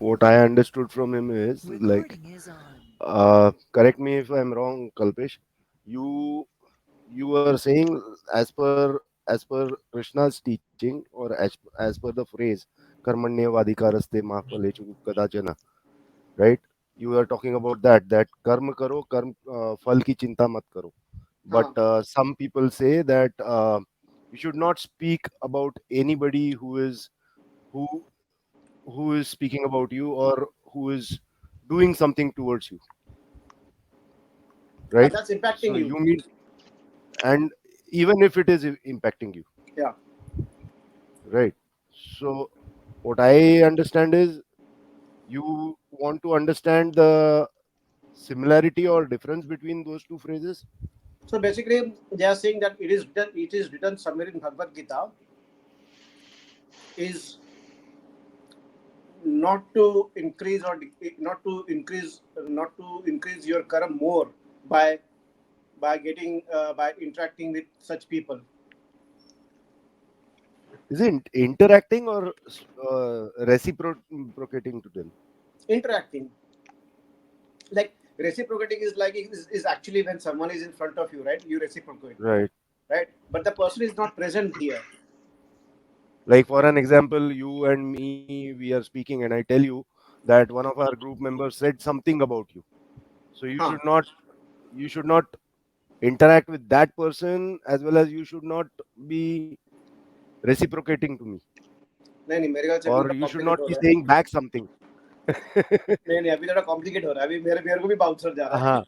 what I understood from him is like, correct me if I'm wrong, Kalpesh. You were saying as per Krishna's teaching, or as per the phrase karmanyavadikaraste ma phalechu kadachana, right? You are talking about that karma karo, phal ki chinta mat karo. But हाँ. some people say that you should not speak about anybody who who is speaking about you, or who is doing something towards you, right? That's impacting So you. you mean, and even if it is impacting you, Yeah. right? So what I understand is, you want to understand the similarity or difference between those two phrases. So basically, they are saying that it is written somewhere in Bhagavad Gita is not to increase or not to increase your karma more by by interacting with such people. Is it interacting or reciprocating to them? Interacting, like reciprocating is like is actually when someone is in front of you, right? You reciprocate, Right. right? But the person is not present here. Like, for an example, you and me, we are speaking, and I tell you that one of our group members said something about you. So Huh. you should not interact with that person, as well as you should not be reciprocating to me, नहीं नहीं मेरे ख्याल से अभी or थोड़ा you should complicate not हो be रहा है. saying back something. नहीं नहीं अभी थोड़ा कॉम्प्लिकेट हो रहा है. अभी मेरे मेरे को भी बाउंसर जा रहा है. Uh-huh.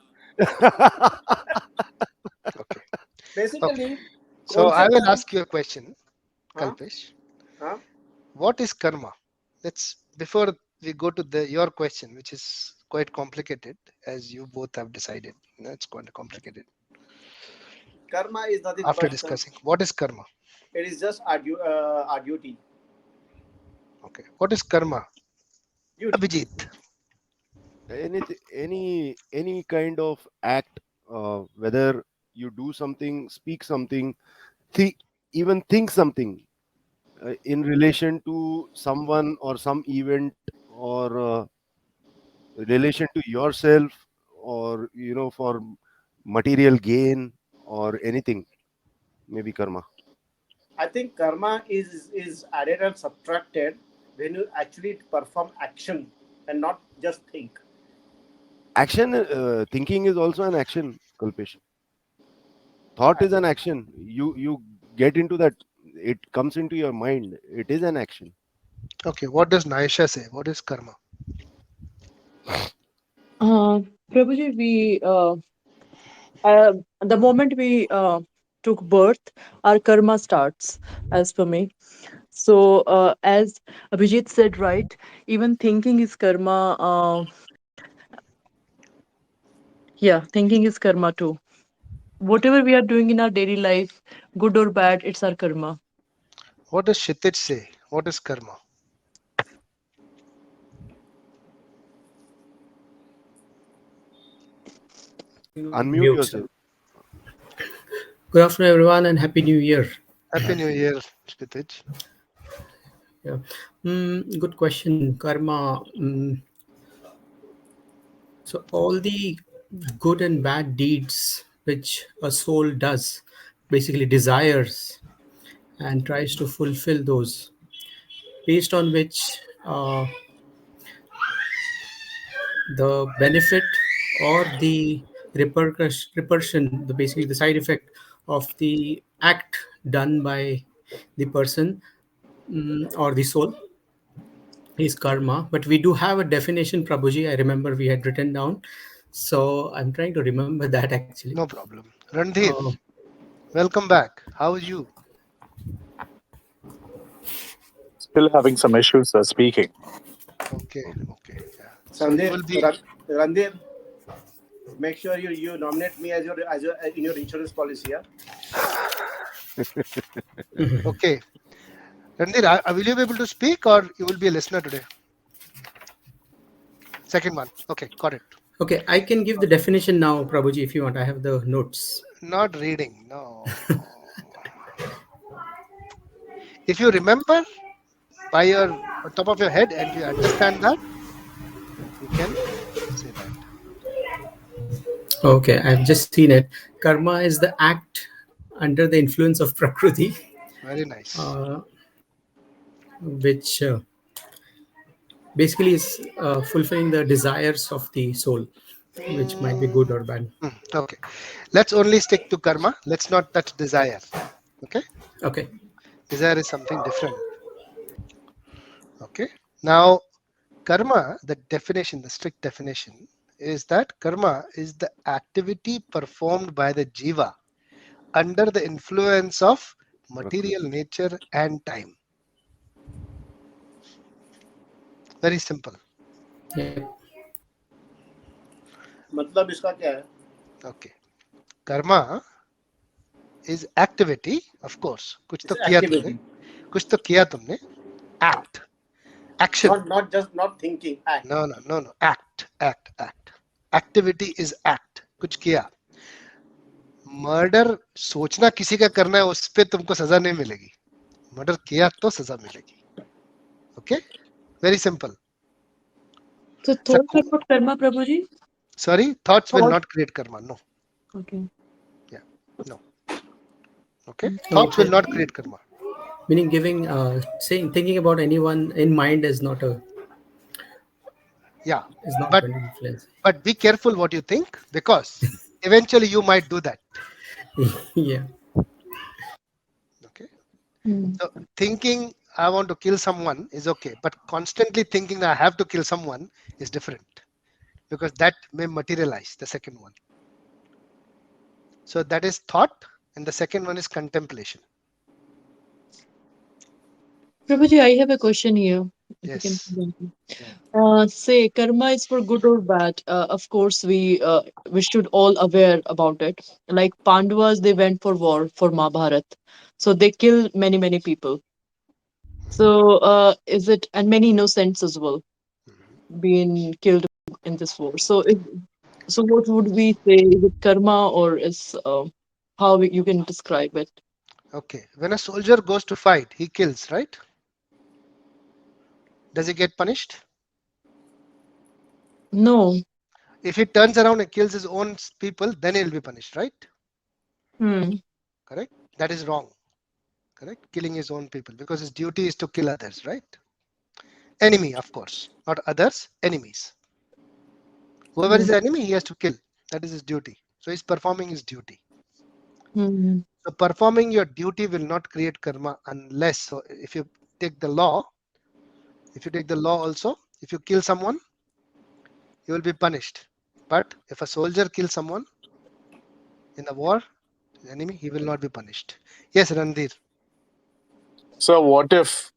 Okay. बेसिकली So कौन से I will कर्म. ask you a question, हाँ Kalpesh. हाँ. What is karma? Before we go to your question, which is quite complicated, as you both have decided. It's quite complicated. Karma is nothing After but discussing, what is karma? it is just our duty. Okay. What is karma? Duty. Abhijit. Any kind of act, whether you do something, speak something, even think something, in relation to someone or some event, or relation to yourself, or for material gain or anything, maybe karma. I think karma is added and subtracted when you actually perform action and not just think. Action, thinking is also an action, Kalpesh. Thought is an action. You get into that, it comes into your mind, it is an action. Okay. What does Naisha say? What is karma? Uh, Prabhuji, the moment we took birth, our karma starts, as per me. So, as Abhijit said, right, even thinking is karma. Yeah, thinking is karma too. Whatever we are doing in our daily life, good or bad, it's our karma. What does Kshitij say? What is karma? Unmute Mute. yourself. Good afternoon, everyone, and Happy New Year. Happy New Year, Kshitij. Yeah. Good question. Karma. So, all the good and bad deeds which a soul does, basically desires and tries to fulfill those, based on which the benefit or the repercussion, basically the side effect of the act done by the person, or the soul, is karma. But we do have a definition, Prabhuji. I remember we had written down. So I'm trying to remember that actually. No problem. Randhir, Uh, welcome back. How are you? Still having some issues speaking. Okay. Okay. Yeah. So you Sandeep, will be Randeep, make sure you nominate me as your in your insurance policy. Yeah. okay. Randhir, will you be able to speak, or you will be a listener today? Second one. Okay, got it. okay, I can give the definition now, Prabhuji, if you want. I have the notes. Not reading. No. If you remember by your on top of your head and you understand that, You can say that. Okay, I've just seen it. Karma is the act under the influence of Prakriti, Very nice. which basically is fulfilling the desires of the soul, which might be good or bad. Okay. Let's only stick to karma. Let's not touch desire. Okay. Okay. Desire is something different. Okay. Now, karma, the definition, the strict definition, is that karma is the activity performed by the jiva under the influence of material Prakriti. nature and time. Very simple. Yep. मतलब इसका क्या है? Okay. Karma is activity, of course. कुछ It's तो किया तुमने, activity, कुछ तो किया तुमने. Act, action. not just not thinking. Act. No. Act. Activity is act. कुछ किया. मर्डर सोचना किसी का करना है, उस पे तुमको सजा नहीं मिलेगी. मर्डर किया तो सजा मिलेगी. Okay? Very simple. So thoughts are not karma, Prabhuji? Sorry, thoughts will Thought. not create karma. No. Okay. Yeah. No. Okay. Thoughts will not create karma. Meaning giving, saying, thinking about anyone in mind is not a, Yeah. is not But going to influence. but be careful what you think, because eventually you might do that. Yeah. Okay. Hmm. So thinking I want to kill someone is okay, but constantly thinking I have to kill someone is different, because that may materialize, the second one. So that is thought, and the second one is contemplation. Prabhuji, I have a question here. If you can. Yes. Say karma is for good or bad. Of course, we should all aware about it. Like Pandavas, they went for war for Mahabharat, so they kill many people. So is it, and many innocents as well being killed in this war. So so what would we say? Is it karma or is how you can describe it? Okay. When a soldier goes to fight, he kills, right? Does he get punished? No. If he turns around and kills his own people, then he'll be punished, right? Hmm. Correct? That is wrong. Correct? Killing his own people, because his duty is to kill others, right? Enemy, of course, not others, enemies. Whoever is Hmm. the enemy, he has to kill. That is his duty. So he's performing his duty. Hmm. So performing your duty will not create karma unless, so if you take the law, also, if you kill someone, you will be punished. But if a soldier kills someone in the war, the enemy, he will not be punished. Yes, Randir. So what if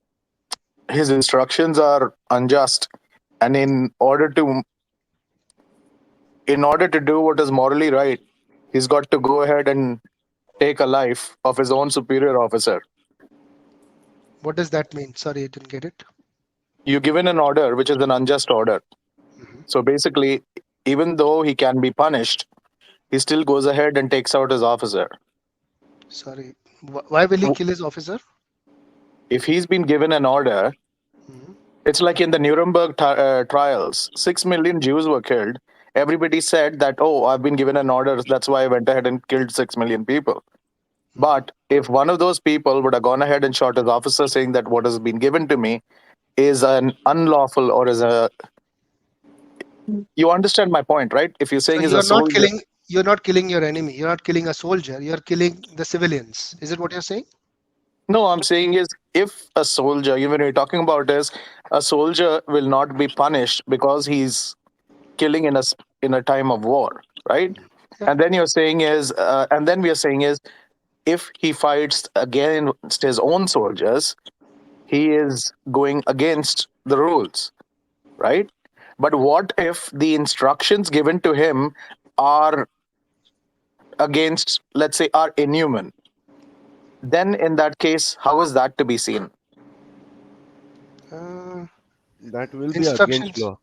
his instructions are unjust, and in order to do what is morally right, he's got to go ahead and take a life of his own superior officer. What does that mean? Sorry, I didn't get it. You given an order which is an unjust order. Mhm. So basically, even though he can be punished, he still goes ahead and takes out his officer. Sorry. Why will he kill his officer? If he's been given an order, Mhm. it's like in the Nuremberg trials, 6 million Jews were killed. Everybody said that, oh, I've been given an order, that's why I went ahead and killed 6 million people. But if one of those people would have gone ahead and shot his officer, saying that what has been given to me is an unlawful or is a, you understand my point, right? If you're So saying is a soldier, you're not killing your enemy. You're not killing a soldier. You're killing the civilians. Is it what you're saying? no, I'm saying is if a soldier, even you're talking about is a soldier will not be punished because he's killing in a time of war, right? Yeah. And then you're saying is, and then we are saying is, if he fights against his own soldiers, he is going against the rules, right? But what if the instructions given to him are against, let's say, are inhuman? Then in that case, how is that to be seen? Uh, That will be against instructions. law.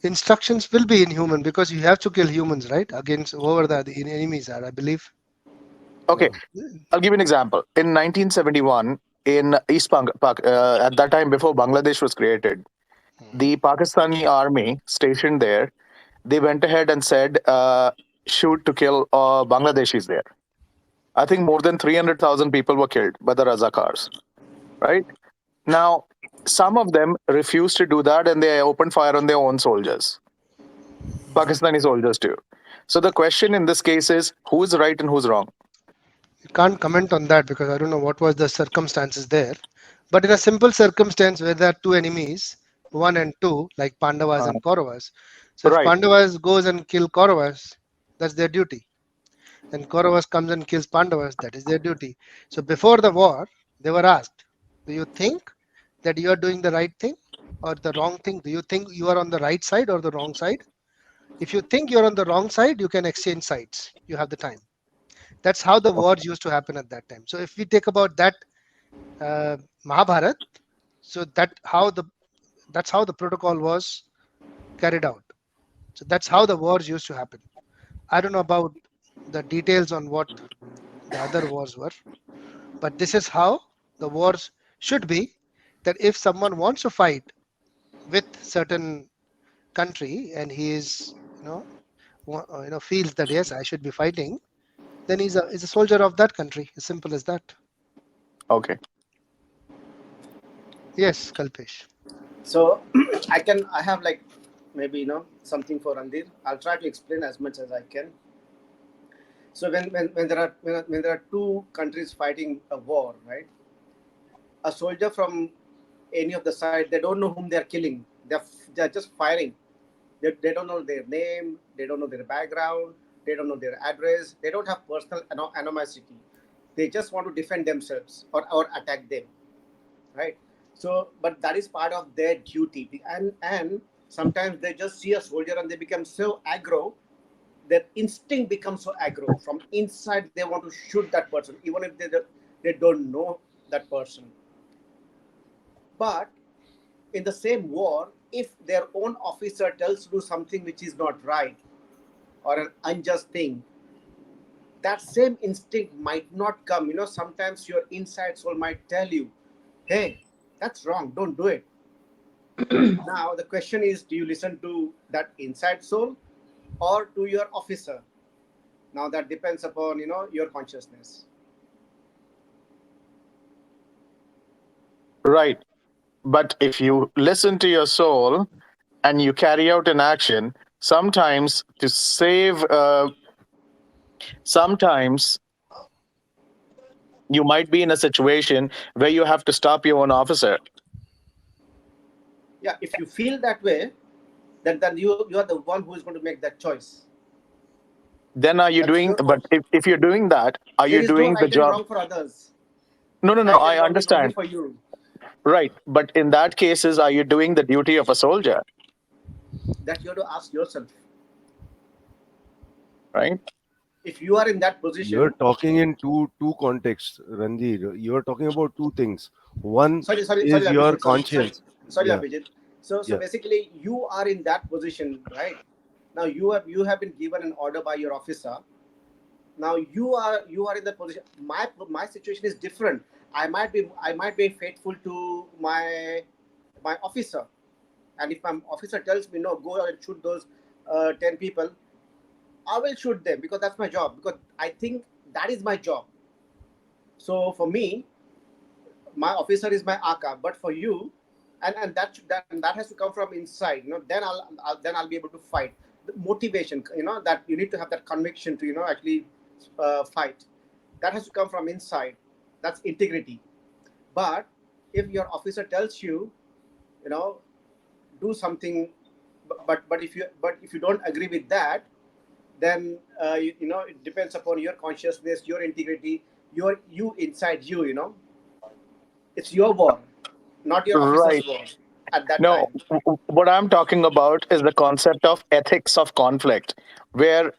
Instructions will be inhuman, because you have to kill humans, right? Against whoever the enemies are, I believe. Okay, I'll give you an example. In 1971, in at that time before Bangladesh was created, The Pakistani army stationed there, they went ahead and said, shoot to kill Bangladeshis there. I think more than 300,000 people were killed by the Razakars, right? Now, some of them refused to do that and they opened fire on their own soldiers, Pakistani soldiers too. So the question in this case is who's right and who's wrong? You can't comment on that because I don't know what was the circumstances there. But in a simple circumstance where there are two enemies, one and two, like Pandavas Uh, and Kauravas. So if right. Pandavas goes and kill Kauravas, that's their duty. And Kauravas comes and kills Pandavas, that is their duty. So before the war, they were asked, do you think that you are doing the right thing or the wrong thing? Do you think you are on the right side or the wrong side? If you think you're on the wrong side, you can exchange sides. You have the time. That's how the Okay. wars used to happen at that time. So if we take about that Mahabharat, so that's how the protocol was carried out. So that's how the wars used to happen. I don't know about the details on what the other wars were, but this is how the wars should be. That if someone wants to fight with certain country and he is, feels that yes, I should be fighting, then he's a soldier of that country. As simple as that. Okay. Yes, Kalpesh. So I have like maybe something for Randir. I'll try to explain as much as I can. So when there are two countries fighting a war, right? A soldier from any of the side, they don't know whom they are killing. They're just firing. They don't know their name. They don't know their background. They don't know their address. They don't have personal animosity. They just want to defend themselves or attack them, right? So, but that is part of their duty. And sometimes they just see a soldier and they become so aggro. Their instinct becomes so aggro. From inside, they want to shoot that person, even if they don't know that person. But in the same war, if their own officer tells you something which is not right or an unjust thing, that same instinct might not come. Sometimes your inside soul might tell you, hey, that's wrong, don't do it. Now, the question is, do you listen to that inside soul or to your officer? Now, that depends upon, your consciousness. Right. But if you listen to your soul and you carry out an action, sometimes to save, sometimes you might be in a situation where you have to stop your own officer. Yeah, if you feel that way, then you are the one who is going to make that choice. Then are you That's doing, your but call. if you're doing that, are There you is no doing the right and job? wrong for others. No, no, no, Right I and wrong is only understand. for you. Right. But in that cases, are you doing the duty of a soldier? That you have to ask yourself. Right. If you are in that You're position, talking in two contexts, Randir. You're talking about two things. One sorry, is your Abhijit, conscience. sorry, Yeah, Abhijit. So yeah. basically, you are in that position, right? Now you have been given an order by your officer. Now you are in that position. My situation is different. I might be faithful to my officer, and if my officer tells me no, go and shoot those 10 people, I will shoot them because that's my job. Because I think that is my job. So for me, my officer is my aka, but for you, and that has to come from inside. Then I'll be able to fight. The motivation, that you need to have that conviction to actually fight. That has to come from inside. That's integrity. But if your officer tells you, you know do something, but if you don't agree with that, then it depends upon your consciousness, your integrity, you inside it's your war, not your officer's Right. war at that No, time. what I'm talking about is the concept of ethics of conflict, where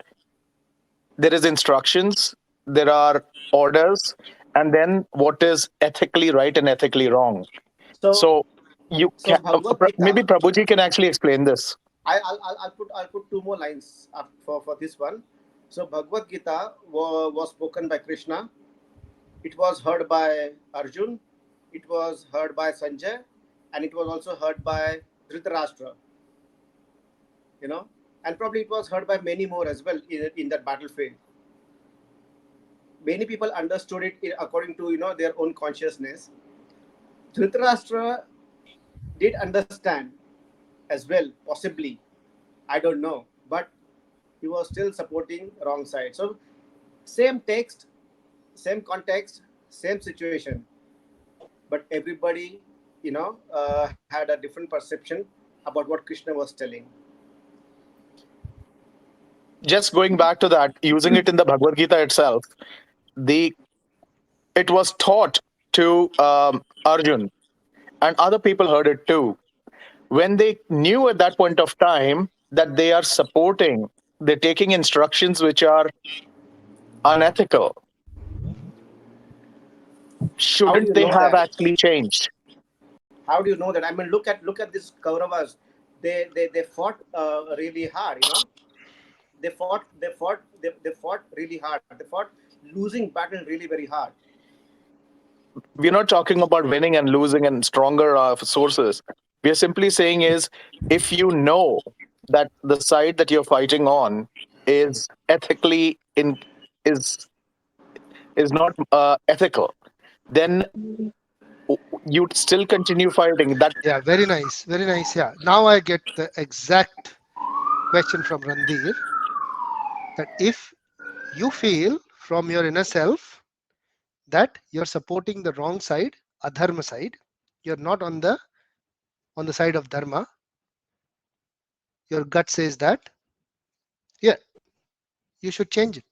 there is instructions, there are orders, and then what is ethically right and ethically wrong. So So you so can Bhagavad maybe Gita, Prabhuji can actually explain this. I'll put two more lines up for this one. So Bhagavad Gita was spoken by Krishna. It was heard by Arjun. It was heard by Sanjay, and it was also heard by Dhritarashtra, you know, and probably it was heard by many more as well in that battlefield. Many people understood it according to their own consciousness. Dhritarashtra did understand as well, possibly. I don't know, but he was still supporting wrong side. So same text, same context, same situation, but everybody had a different perception about what Krishna was telling. Just going back to that, using it in the Bhagavad Gita itself, the it was taught to Arjun, and other people heard it too. When they knew at that point of time that they are supporting, they're taking instructions which are unethical, How do shouldn't you they know have that? actually changed? How do you know that? I mean, look at these Kauravas. They fought really hard. They fought really hard. They fought losing battle really very hard. We're not talking about winning and losing and stronger sources. We are simply saying is, if you know that the side that you're fighting on is ethically in is is not ethical, then you'd still continue fighting. That Yeah, very nice, very nice. Yeah, now I get the exact question from Randir, that if you feel from your inner self that you're supporting the wrong side, adharma side, you're not on the side of dharma, your gut says that, yeah, you should change it.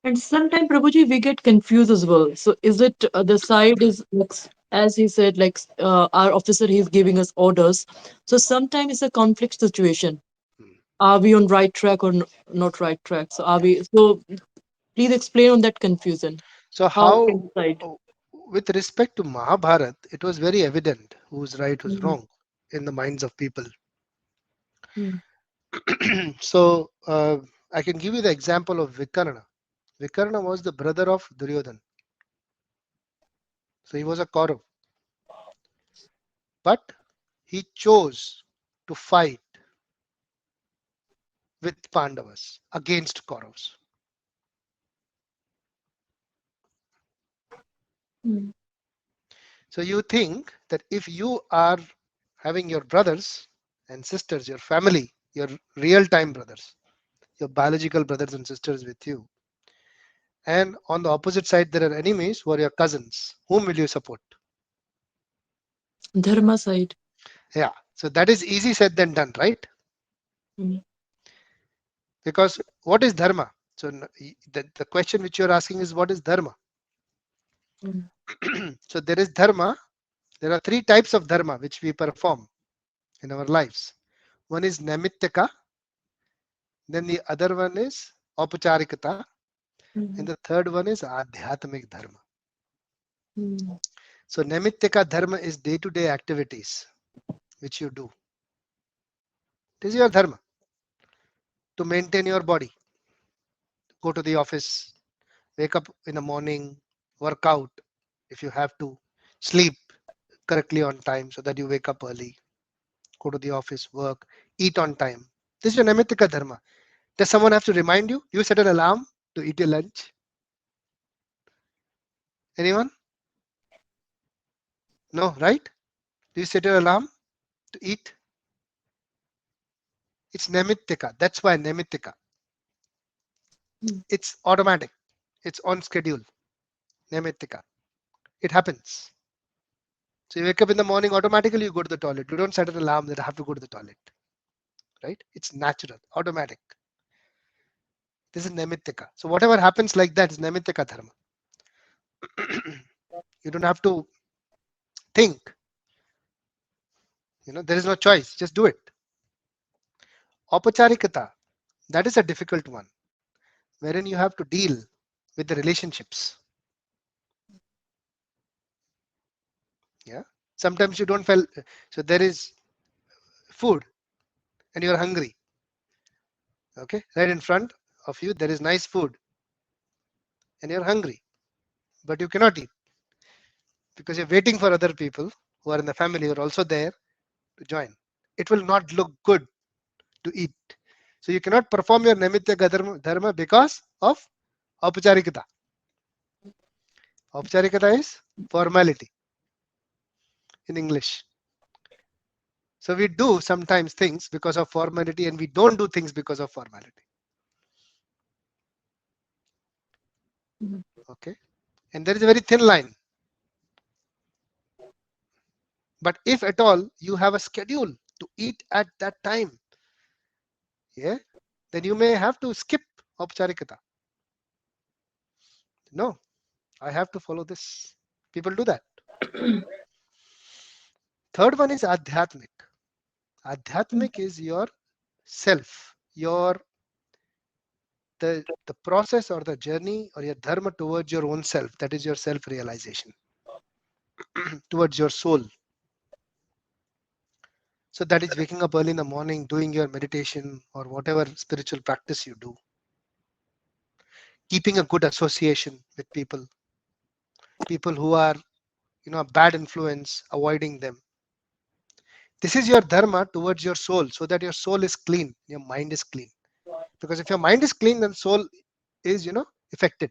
And sometimes, Prabhuji, we get confused as well. So, is it the side is like, as he said, like our officer, he's giving us orders. So, sometimes it's a conflict situation. Hmm. Are we on right track or not right track? So, are we? So, please explain on that confusion. So How we how, can decide. oh, with respect to Mahabharat, it was very evident who's right, who's Mm, wrong in the minds of people. mm, So I can give you the example of Vikarna. Vikarna was the brother of Duryodhan. So he was a Kaurav, but he chose to fight with Pandavas against Kauravas. mm, So you think that if you are having your brothers and sisters, your family, your real time brothers, your biological brothers and sisters with you, and on the opposite side there are enemies who are your cousins, whom will you support? Dharma side. Yeah, so that is easy said than done, right? Mm, Because what is dharma? So the question which you're asking is, what is dharma? mm, So there is dharma. There are three types of dharma which we perform in our lives. One is namittaka, then the other one is aupacarikata, and mm, the third one is adhyatmic dharma. mm. So namittaka dharma is day-to-day activities which you do. This is your dharma, to maintain your body, go to the office, wake up in the morning, work out if you have to, sleep correctly on time so that you wake up early, go to the office, work, eat on time. This is your namitika dharma. Does someone have to remind you? You set an alarm to eat your lunch? Anyone? No, right? Do you set an alarm to eat? It's namitika. That's why namitika. Mm. It's automatic. It's on schedule. Namitika. It happens. So you wake up in the morning, automatically you go to the toilet. You don't set an alarm that I have to go to the toilet. Right? It's natural, automatic. This is namitika. So whatever happens like that is namitika dharma. You don't have to think. There is no choice. Just do it. Aupacarikata, that is a difficult one, wherein you have to deal with the relationships. Yeah. Sometimes you don't feel. So there is food and you're hungry. Okay. Right in front of you, there is nice food and you're hungry, but you cannot eat because you're waiting for other people who are in the family who are also there to join. it will not look good to eat. So you cannot perform your Naimitya Dharma because of Aupacharikata. Aupacharikata is formality in English. So we do sometimes things because of formality and we don't do things because of formality. Okay. And there is a very thin line. But if at all you have a schedule to eat at that time, yeah, then you may have to skip Aupacharikata. No, I have to follow this. People do that. Third one is Adhyatmik. Adhyatmik is your self, your the process or the journey or your dharma towards your own self. That is your self-realization, towards your soul. So that is waking up early in the morning, doing your meditation or whatever spiritual practice you do. Keeping a good association with people who are, a bad influence, avoiding them. This is your dharma towards your soul, so that your soul is clean, your mind is clean. Because if your mind is clean, then soul is, affected.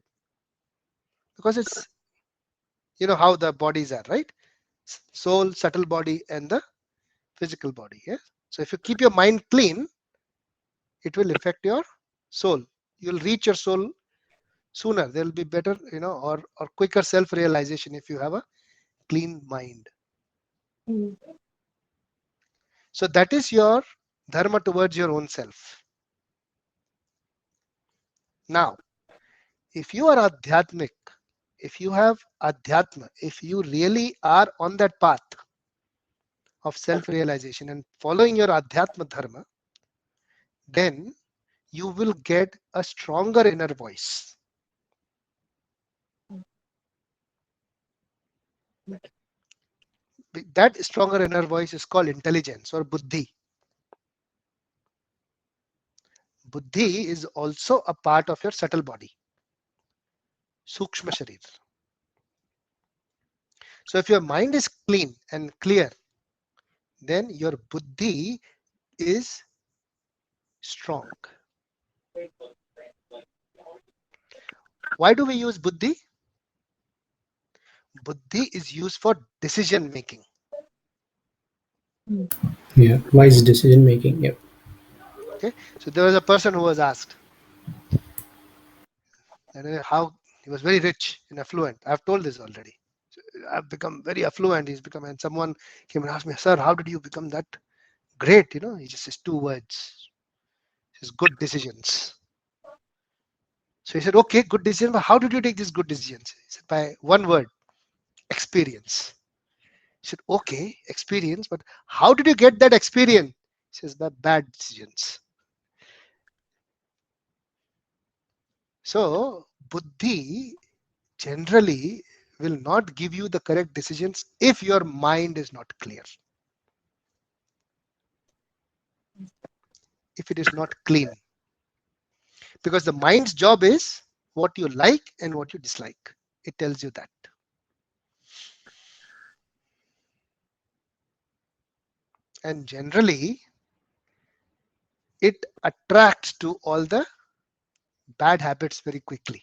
Because it's, how the bodies are, right? Soul, subtle body, and the physical body. Yeah. So if you keep your mind clean, it will affect your soul. You'll reach your soul sooner. There will be better, or quicker self-realization if you have a clean mind. Mm. So that is your dharma towards your own self. Now, if you are adhyatmic, if you have adhyatma, if you really are on that path of self-realization and following your adhyatma dharma, then you will get a stronger inner voice. That stronger inner voice is called intelligence or buddhi. Buddhi is also a part of your subtle body, sukshma sharir. So if your mind is clean and clear, then your buddhi is strong. Why do we use buddhi? Buddhi is used for decision making. Mm. Yeah, wise decision making. Yeah. Okay, so there was a person who was asked, and how he was very rich and affluent. I've told this already. So I've become very affluent. He's become, and someone came and asked me, "Sir, how did you become that great?" He just says two words. His good decisions. So he said, "Okay, good decision. But how did you take these good decisions?" He said, "By one word, experience." He said, "Okay, experience. But how did you get that experience?" He says, "By bad decisions." So buddhi generally will not give you the correct decisions if your mind is not clear, if it is not clean. Because the mind's job is what you like and what you dislike. It tells you that. And generally, it attracts to all the bad habits very quickly.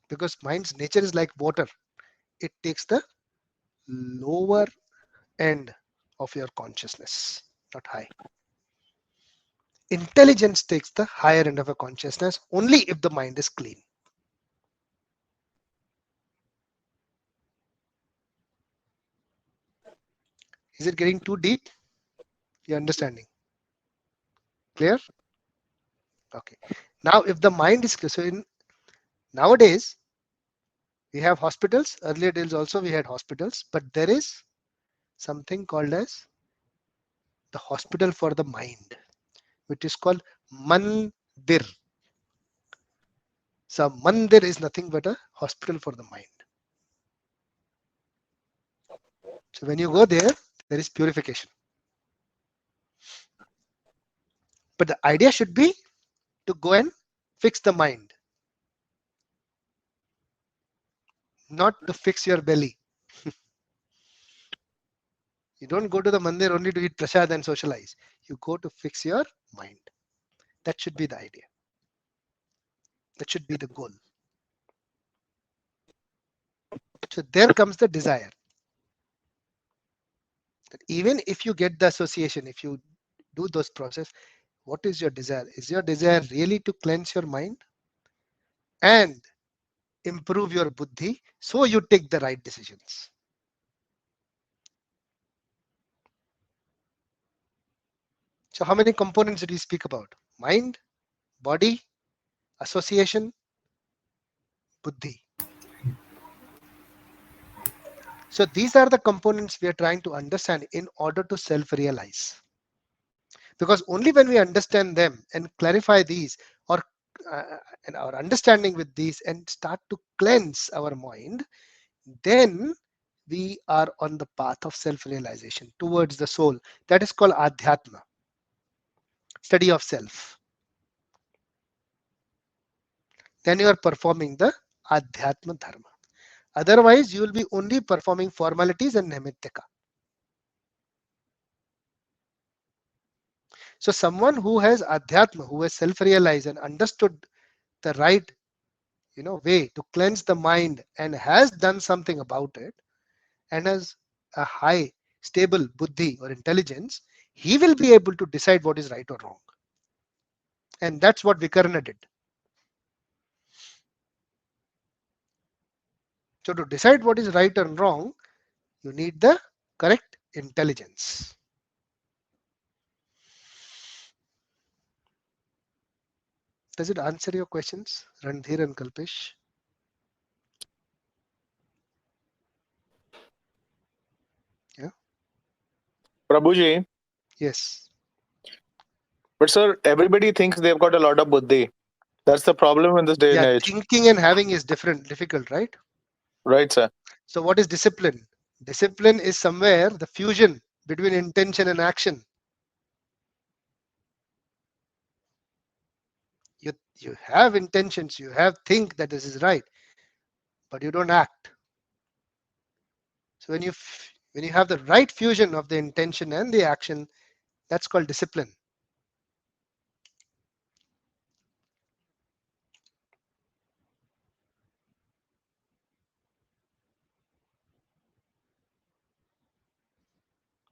Because mind's nature is like water. It takes the lower end of your consciousness, not high. Intelligence takes the higher end of a consciousness only if the mind is clean. Is it getting too deep? Your understanding clear? Okay. Now, if the mind is clear, so nowadays we have hospitals. Earlier days also we had hospitals, but there is something called as the hospital for the mind, which is called mandir. So mandir is nothing but a hospital for the mind. So when you go there, there is purification. But the idea should be to go and fix the mind, not to fix your belly. You don't go to the mandir only to eat prasad and socialize. You go to fix your mind. That should be the idea. That should be the goal. So there comes the desire. That even if you get the association, if you do those process, what is your desire? Is your desire really to cleanse your mind and improve your buddhi so you take the right decisions? So how many components did we speak about? Mind, body, association, buddhi. So these are the components we are trying to understand in order to self-realize. Because only when we understand them and clarify these, or and our understanding with these, and start to cleanse our mind, then we are on the path of self-realization towards the soul. That is called adhyatma, study of self. Then you are performing the adhyatma dharma. Otherwise, you will be only performing formalities and nimittika. So someone who has adhyatma, who has self-realized and understood the right way to cleanse the mind and has done something about it and has a high stable buddhi or intelligence, he will be able to decide what is right or wrong. And that's what Vikarna did. So to decide what is right and wrong, you need the correct intelligence. Does it answer your questions, Randhir and Kalpesh? Yeah. Prabhuji, Yes. but sir, everybody thinks they've got a lot of buddhi. That's the problem in this day and Yeah. age. Thinking and having is difficult, right? Right, sir? So what is discipline? Discipline is somewhere the fusion between intention and action. You have intentions, you have think that this is right, but you don't act. So when you have the right fusion of the intention and the action, that's called discipline.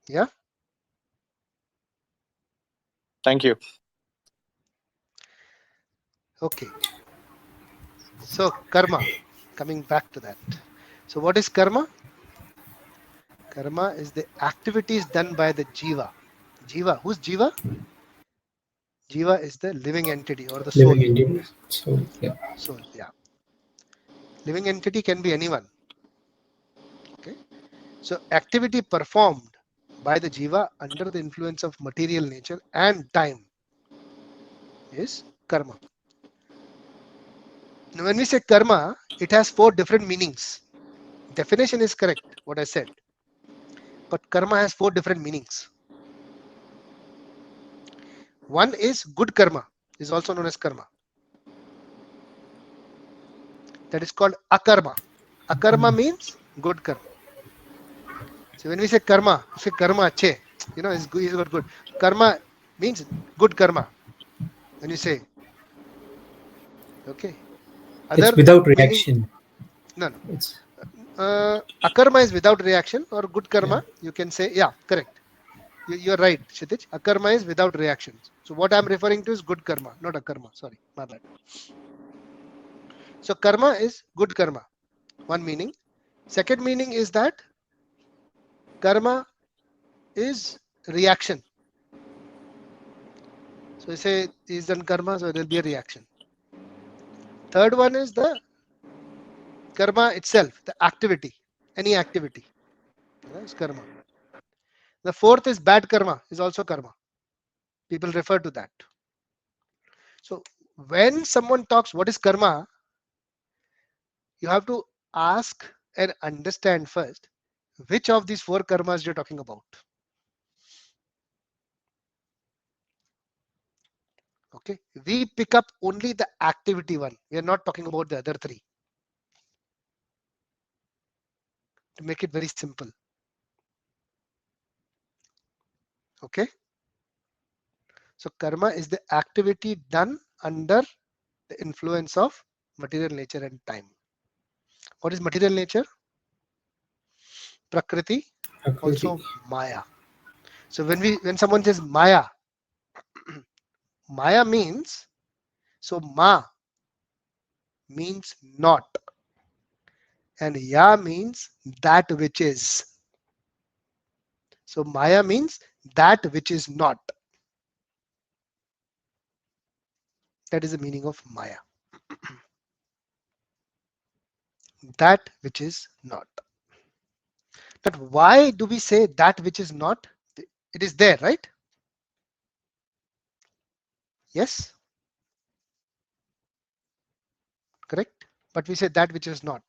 Yeah. Thank you. Okay. So karma, coming back to that. So what is karma? Karma is the activities done by the jiva. Jiva, who's jiva? Jiva is the living entity or the soul. Living entity. So yeah. Soul, yeah. Living entity can be anyone. Okay. So activity performed by the jiva under the influence of material nature and time is karma. Now, when we say karma, it has 4 different meanings. Definition is correct, what I said. But karma has 4 different meanings. One is good karma, is also known as karma. That is called akarma. Akarma means good karma. So when we say karma, achhe, is good. Karma means good karma. When you say, okay. It's Other without meaning, reaction. no. It's Akarma is without reaction, or good yeah. karma, you can say, yeah, correct. You're right, Kshitij. Akarma is without reactions. So what I'm referring to is good karma, not akarma. Sorry, my bad. So karma is good karma. One meaning. Second meaning is that karma is reaction. So you say is done karma, so there will be a reaction. Third one is the karma itself, the activity, any activity. That's karma. The fourth is bad karma, is also karma. People refer to that. So when someone talks what is karma, you have to ask and understand first which of these 4 karmas you're talking about. Okay, we pick up only the activity one. We are not talking about the other 3. To make it very simple. Okay. So karma is the activity done under the influence of material nature and time. What is material nature? Prakriti, Prakriti. also Maya. So when someone says Maya, Maya means, so Ma means not, and Ya means that which is. So Maya means that which is not. That is the meaning of Maya. That which is not. But why do we say that which is not? It is there, right? Yes, correct. But we say that which is not.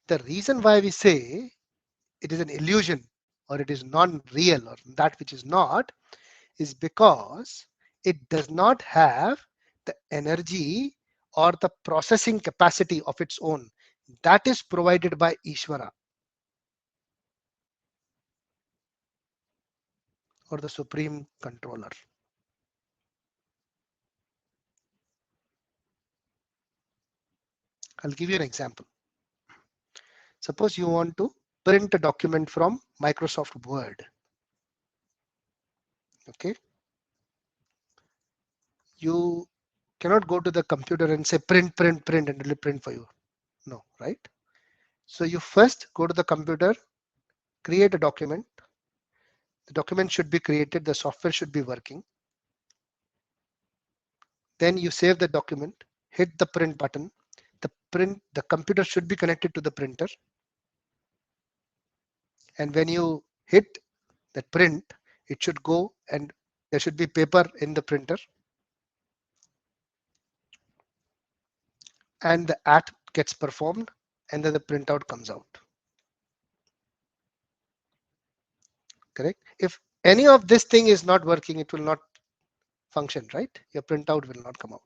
The reason why we say it is an illusion or it is non-real or that which is not is because it does not have the energy or the processing capacity of its own. That is provided by Ishvara or the supreme controller. I'll give you an example. Suppose you want to print a document from Microsoft Word. Okay. You cannot go to the computer and say print, print, print, and it will print for you. No, right? So you first go to the computer, create a document. The document should be created, the software should be working. Then you save the document, hit the print button. The computer should be connected to the printer. And when you hit that print, it should go and there should be paper in the printer. And the act gets performed and then the printout comes out. Correct? If any of this thing is not working, it will not function, right? Your printout will not come out.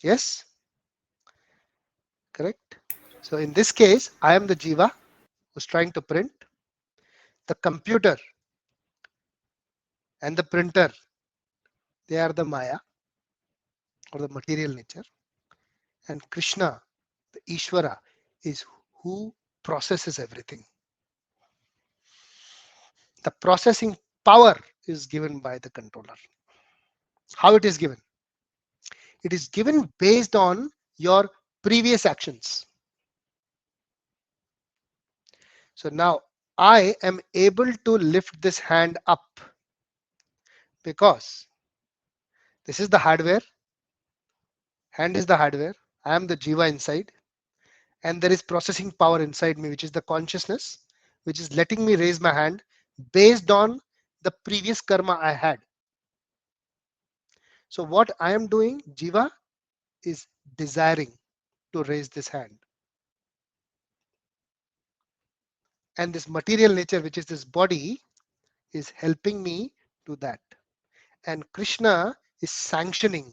Yes? Correct? So in this case, I am the Jiva who's trying to print. The computer and the printer, they are the Maya or the material nature. And Krishna, the Ishvara, is who processes everything. The processing power is given by the controller. How it is given? It is given based on your previous actions. So now I am able to lift this hand up because this is the hardware. Hand is the hardware. I am the Jiva inside. And there is processing power inside me, which is the consciousness, which is letting me raise my hand based on the previous karma I had. So what I am doing, Jiva, is desiring to raise this hand. And this material nature, which is this body, is helping me to that. And Krishna is sanctioning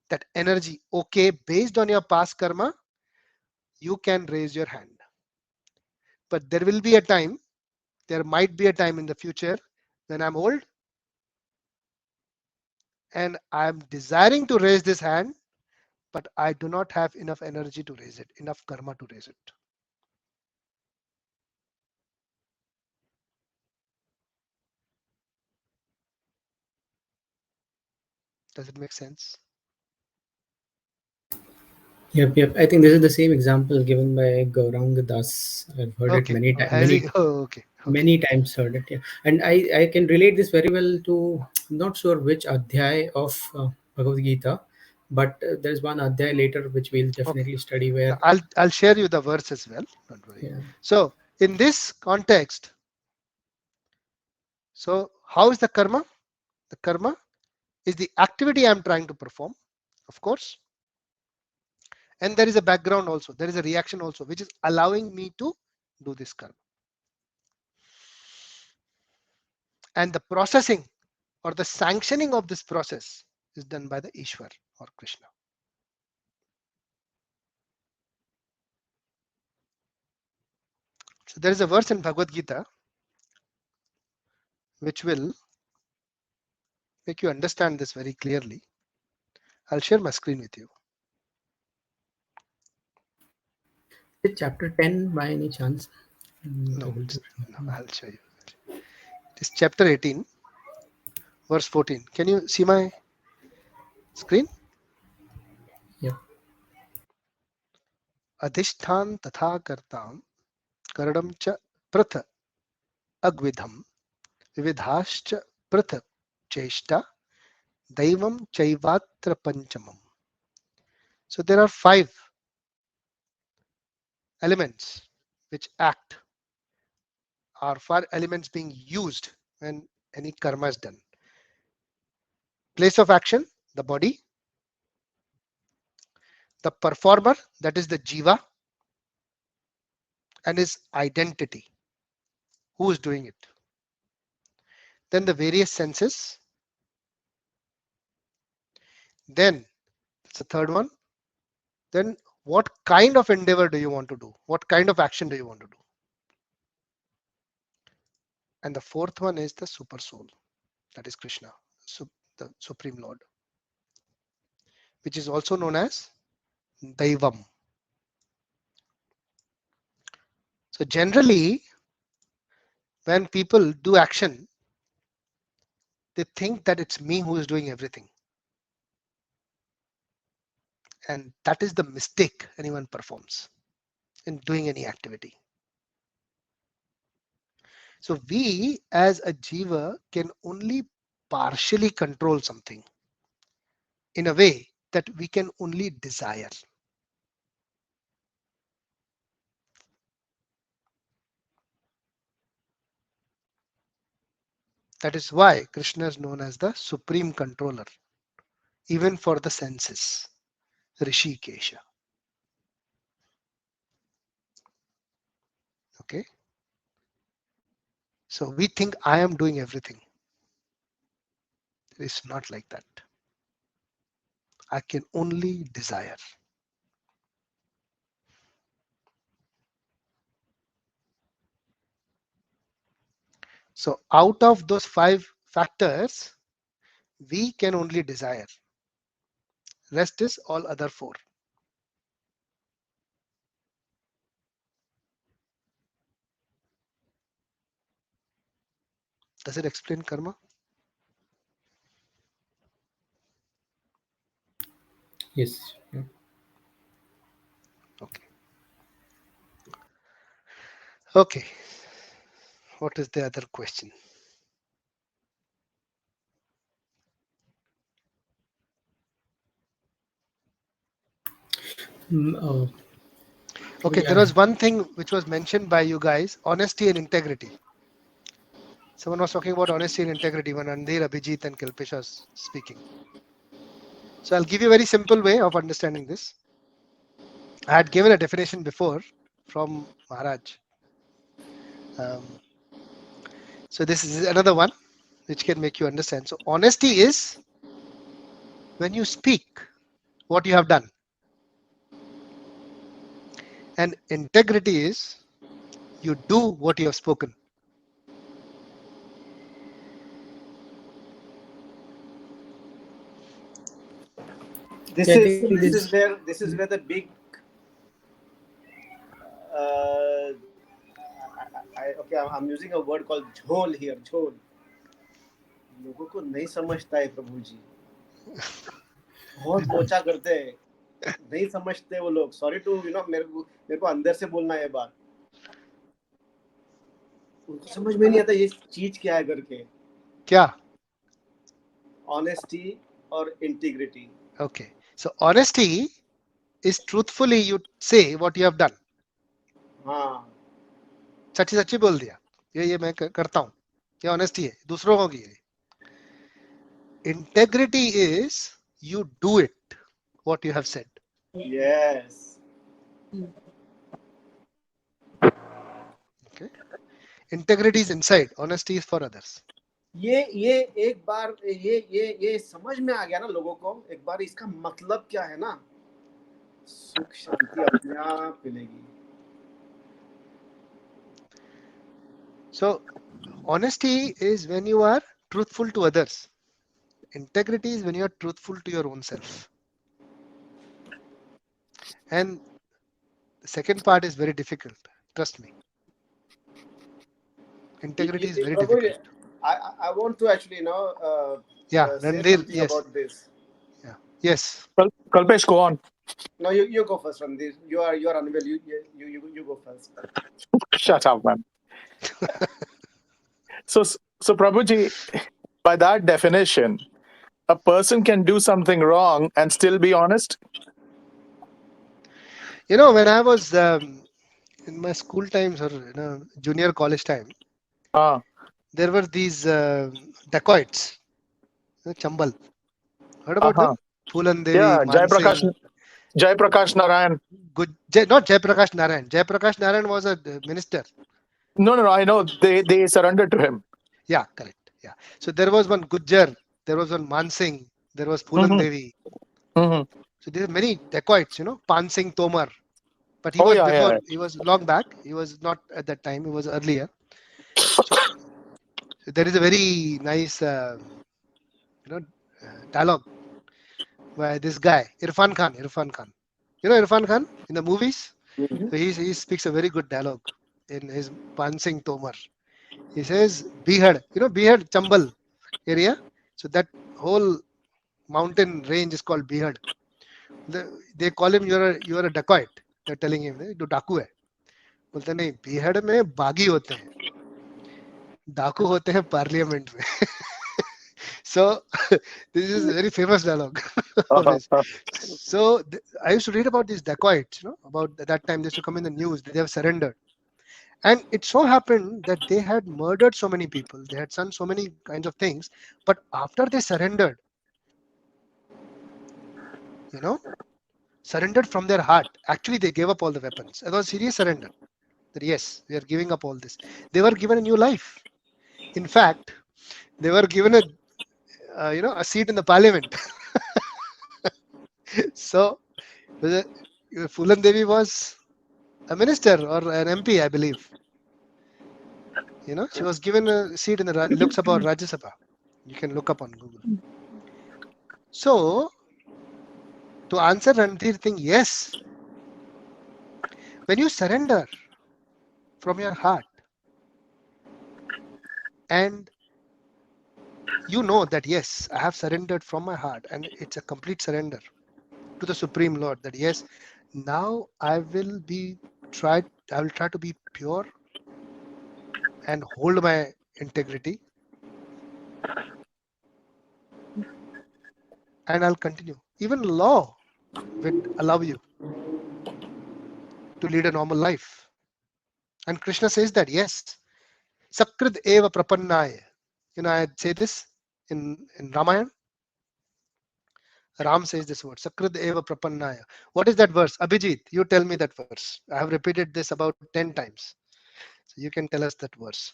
that energy. Okay, based on your past karma, you can raise your hand. But there will be a time, there might be a time in the future when I'm old and I'm desiring to raise this hand, but I do not have enough energy to raise it, enough karma to raise it. Does it make sense? Yep, yep. I think this is the same example given by Gaurang Das. I've heard it Okay. many Oh, times, has he? Oh, okay. Okay. many times heard it. Yeah, and I can relate this very well to, I'm not sure which adhyay of Bhagavad Gita, but there's one adhyay later which we'll Okay. definitely study where. I'll share you the verse as well. Don't worry. Yeah. So in this context, so how is the karma? The karma is the activity I'm trying to perform, of course. And there is a background also. There is a reaction also, which is allowing me to do this karma. And the processing or the sanctioning of this process is done by the Ishwar or Krishna. So there is a verse in Bhagavad Gita which will make you understand this very clearly. I'll share my screen with you. Is it chapter 10 by any chance? No, I'll show you. It is chapter 18, verse 14. Can you see my screen? Yep. Adhishthan tatha kartam karadam cha pratha agvidham vividhascha pratha cheshta daivam chaivatra panchamam. So there are 5 elements which act, or 5 elements being used when any karma is done. Place of action, the body. The performer, that is the jiva, and his identity, who is doing it. Then the various senses. Then it's the third one. Then what kind of endeavor do you want to do? What kind of action do you want to do? And the fourth one is the super soul, that is Krishna, the Supreme Lord, which is also known as Daivam. So generally, when people do action, they think that it's me who is doing everything. And that is the mistake anyone performs in doing any activity. So we as a jiva can only partially control something in a way that we can only desire. That is why Krishna is known as the supreme controller, even for the senses, Rishikesha. Okay. So we think I am doing everything. It's not like that. I can only desire. So out of those 5 factors, we can only desire. Rest is all other 4. Does it explain karma? Yes. Yeah. Okay. Okay. What is the other question? Mm, Okay, there yeah. was one thing which was mentioned by you guys, honesty and integrity. Someone was talking about honesty and integrity when Andhir, Abhijit and Kalpesh was speaking. So I'll give you a very simple way of understanding this. I had given a definition before from Maharaj. So this is another one which can make you understand. So honesty is when you speak what you have done. And integrity is you do what you have spoken. Yeah, I think This is where the big uh, okay, I'm using a word called झोल here. झोल लोगों को नहीं समझता है प्रभु जी, बहुत लोचा करते हैं, नहीं समझते वो लोग. सॉरी टू मेरे को अंदर से बोलना है बात. उनको समझ में नहीं आता ये चीज क्या है करके. क्या? Honesty or integrity. Okay. So honesty is truthfully you say what you have done. हाँ. सच्ची सच्ची बोल दिया, ये मैं करता हूँ, ये honesty है, दूसरों को की है. Integrity is you do it what you have said. Yes. Okay. Integrity is inside, honesty is for others. ये एक बार ये समझ में आ गया ना लोगों को, एक बार इसका मतलब क्या है ना, सुख शांति अपने आप मिलेगी. So Honesty is when you are truthful to others. Integrity is when you are truthful to your own self. And the second part is very difficult. Trust me. Integrity is very Prabhu, difficult. I want to actually Yeah, say Randir, something yes. about this. Yeah. Yes. Kalpesh, go on. No, you go first, Randir. You are unwell. You go first. Shut up, man. So Prabhuji, by that definition, a person can do something wrong and still be honest. When I was in my school times or junior college time, Ah, there were these dacoits, chambal. Heard about them? uh-huh. Phulan Devi, Yeah, Mansingh, Jai Prakash Narayan. Not Jayaprakash Narayan. Jayaprakash Narayan was a minister. No. I know they surrendered to him. Yeah, correct. Yeah. So there was one Gujjar, there was one Mansingh, there was Phulan Hmm. Devi. Hmm. So there are many dacoits, Pan Singh Tomar. But he Oh was yeah, before, yeah. he was long back. He was not at that time, he was earlier. So there is a very nice, you know, dialogue by this guy, Irfan Khan. Irfan Khan. You know Irfan Khan in the movies? Mhm. So he speaks a very good dialogue in his Pan Singh Tomar. He says, Bihad, Bihad, Chambal area. So that whole mountain range is called Bihad. They call him, you're a dacoit. They're telling him, "तू डाकू है." बोलते नहीं, बीहड़ में बागी होते हैं, डाकू होते हैं पार्लियामेंट में. So this is a very famous dialogue of his. So I used to read about these dacoits, about that time they used to come in the news. They have surrendered, and it so happened that they had murdered so many people. They had done so many kinds of things, but after they surrendered, you know, surrendered from their heart. Actually, they gave up all the weapons. It was serious surrender. That yes, we are giving up all this. They were given a new life. In fact, they were given a seat in the parliament. So whether Phulan Devi was a minister or an MP, I believe. She was given a seat in the Lok Sabha or Rajya Sabha. You can look up on Google. So to answer Ranthir thing, yes, when you surrender from your heart and you know that yes, I have surrendered from my heart and it's a complete surrender to the Supreme Lord, that yes, now I will try to be pure and hold my integrity, and I'll continue. Even law would allow you to lead a normal life. And Krishna says that yes, Sakrid eva prapannaya. I say this in Ramayana. Ram says this word, Sakrid eva prapannaya. What is that verse? Abhijit, you tell me that verse. I have repeated this about 10 times. So you can tell us that verse.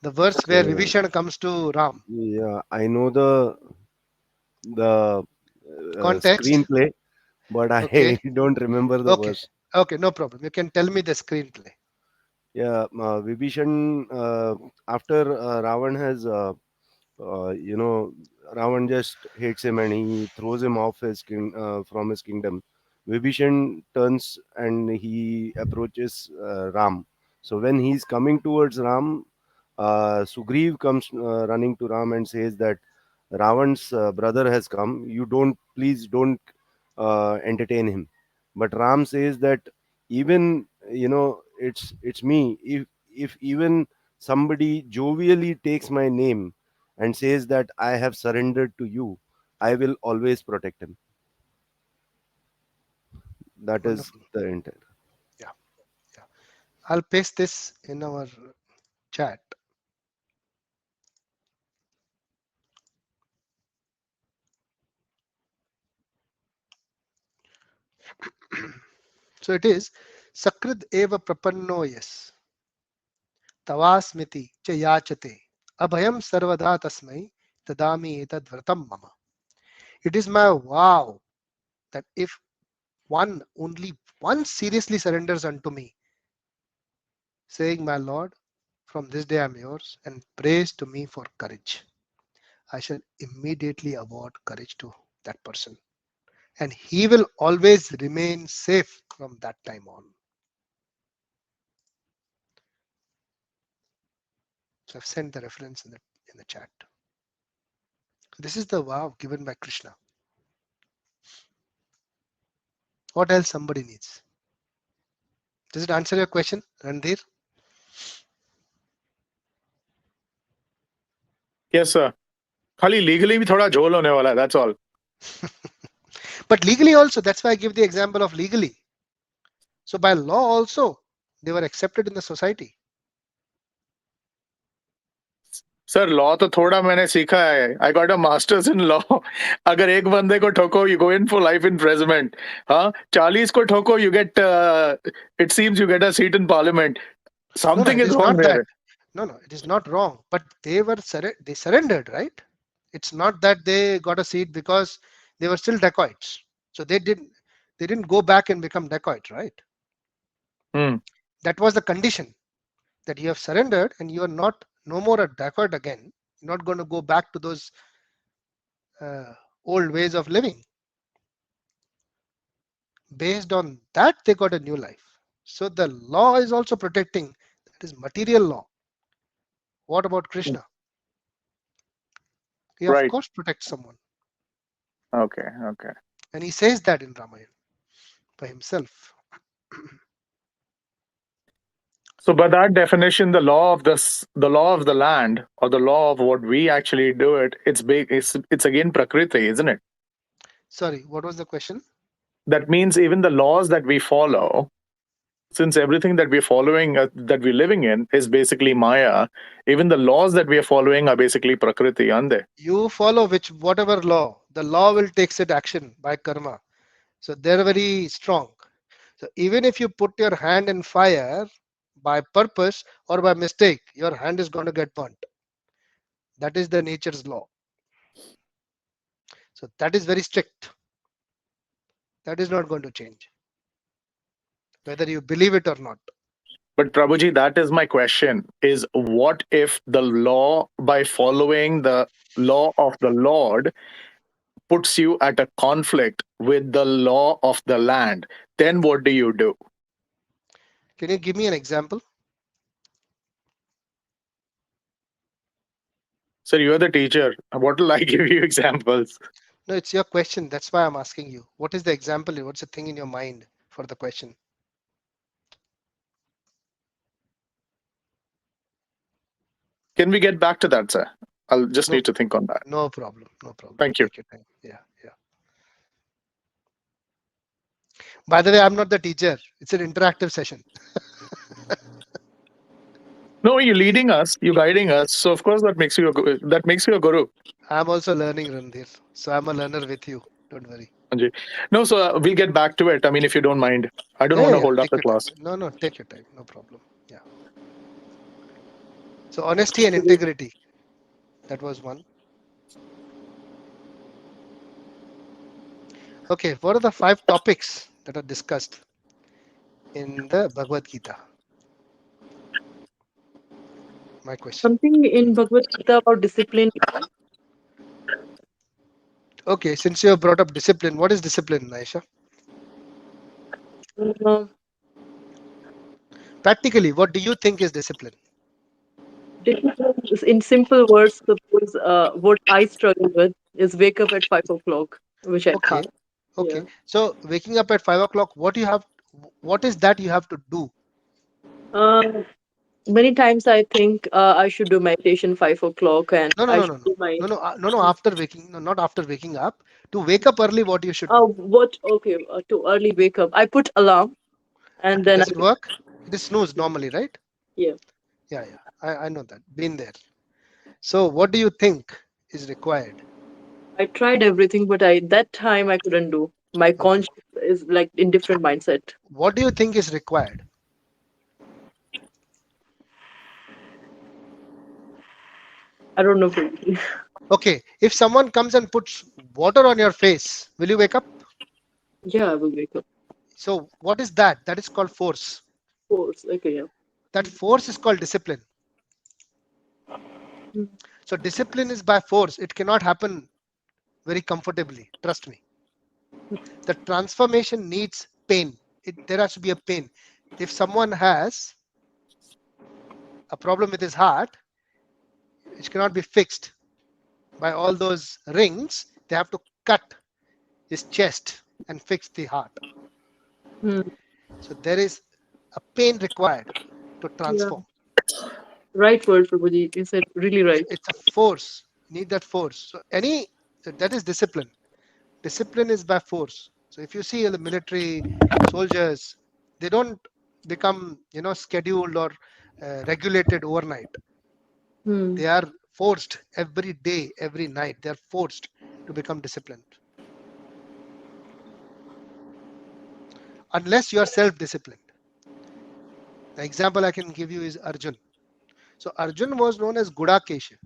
The verse where Okay. Vibhishan comes to Ram. Yeah, I know the Context. screenplay, but I Okay. don't remember the Okay. verse. Okay, no problem. You can tell me the screenplay. Yeah, Vibhishan, after Ravan has, Ravan just hates him and he throws him off from his kingdom. Vibhishan turns and he approaches Ram. So when he's coming towards Ram, Sugriv comes running to Ram and says that Ravan's brother has come. Please don't entertain him. But Ram says that even it's me. If even somebody jovially takes my name and says that I have surrendered to you, I will always protect him. That is Wonderful. the entire. Yeah. Yeah. I'll paste this in our chat. So it is Sakrid eva prapanno yes. Tavasmiti cha yachate. Abhayam sarvada tasmai tadami etad vratam mama. It is my vow that if only one seriously surrenders unto me, saying, my Lord, from this day I am yours, and praise to me for courage. I shall immediately award courage to that person, and he will always remain safe from that time on. So I've sent the reference in the chat. This is the vow given by Krishna. What else somebody needs? Does it answer your question, Randhir? Yes, sir. खाली legally भी थोड़ा झोल होने वाला है, that's all. But legally also, that's why I give the example of legally. So by law also, they were accepted in the society. Sir law तो थोड़ा मैंने सीखा है. I got a masters in law. अगर एक बंदे को ठोको you go in for life imprisonment. हाँ, 40 को ठोको you get it seems you get a seat in parliament. No, something it is is wrong not that. There. No, it is not wrong. But they surrendered, right? It's not that they got a seat because they were still dacoits. So they didn't go back and become dacoits, right? That was the condition, that you have surrendered and you are not no more a dacoit again. You're not going to go back to those old ways of living. Based on that, they got a new life. So the law is also protecting. That is material law. What about Krishna? He of Right. course protects someone, Okay, okay. and he says that in Ramayana by himself. So by that definition, the law of the land, or the law of what we actually do it, it's big. It's again Prakriti, isn't it? Sorry, what was the question? That means even the laws that we follow, since everything that we're following, that we're living in, is basically Maya. Even the laws that we are following are basically Prakriti, aren't they? You follow whatever law. The law will take its action by karma. So they're very strong. So even if you put your hand in fire by purpose or by mistake, your hand is going to get burnt. That is the nature's law. So that is very strict. That is not going to change, whether you believe it or not. But Prabhuji, that is my question: is what if the law, by following the law of the Lord, puts you at a conflict with the law of the land? Then what do you do? Can you give me an example? Sir, you're the teacher. What will I give you examples? No, it's your question. That's why I'm asking you. What is the example? What's the thing in your mind for the question? Can we get back to that, sir? I'll just No, need to think on that. no problem. No problem. Thank you. Take your time. Yeah, yeah. By the way, I'm not the teacher. It's an interactive session. No, you're leading us, you're guiding us. So of course that makes you a guru. I'm also learning, Randhir. So I'm a learner with you. Don't worry. Anji. No, so we'll get back to it. I mean, if you don't mind, I don't Yeah, want yeah, to yeah. hold up Take the your time. class. No, no, take your time. No problem. Yeah. So honesty and integrity. That was one. Okay. What are the 5 topics that are discussed in the Bhagavad Gita? My question. Something in Bhagavad Gita about discipline. Okay. Since you have brought up discipline, what is discipline, Naisha? Uh, Practically, what do you think is discipline? Discipline is, in simple words, suppose what I struggle with is wake up at 5 o'clock, which I Okay. can't. Okay. Yeah. So waking up at 5 o'clock, what is that you have to do? Uh, Many times I think I should do meditation 5 o'clock, and No, no, I no, should no, no, do my. no, no, no. After waking, no, not after waking up. To wake up early, what you should do? What? Okay, to early wake up. I put alarm, and Okay, then does it work? It is snooze normally, right? yeah, Yeah, yeah. I know that. Been there. So what do you think is required? I tried everything, but I that time I couldn't do. My Okay. conscience is like in different mindset. What do you think is required? I don't know. Really. Okay. If someone comes and puts water on your face, will you wake up? Yeah, I will wake up. So what is that? That is called force. Force. Okay, yeah. That force is called discipline. Mm. So discipline is by force. It cannot happen very comfortably. Trust me. The transformation needs pain. There has to be a pain. If someone has a problem with his heart, it cannot be fixed by all those rings. They have to cut his chest and fix the heart. Mm. So there is a pain required to Yeah. transform. Right word, Prabhuji. You said really So right. it's a force. You need that force. So that is discipline. Discipline is by force. So if you see the military soldiers, they don't become scheduled or regulated overnight. Hmm. They are forced every day, every night. They are forced to become disciplined. Unless you are self-disciplined. The example I can give you is Arjun. So Arjun was known as Gudakesha.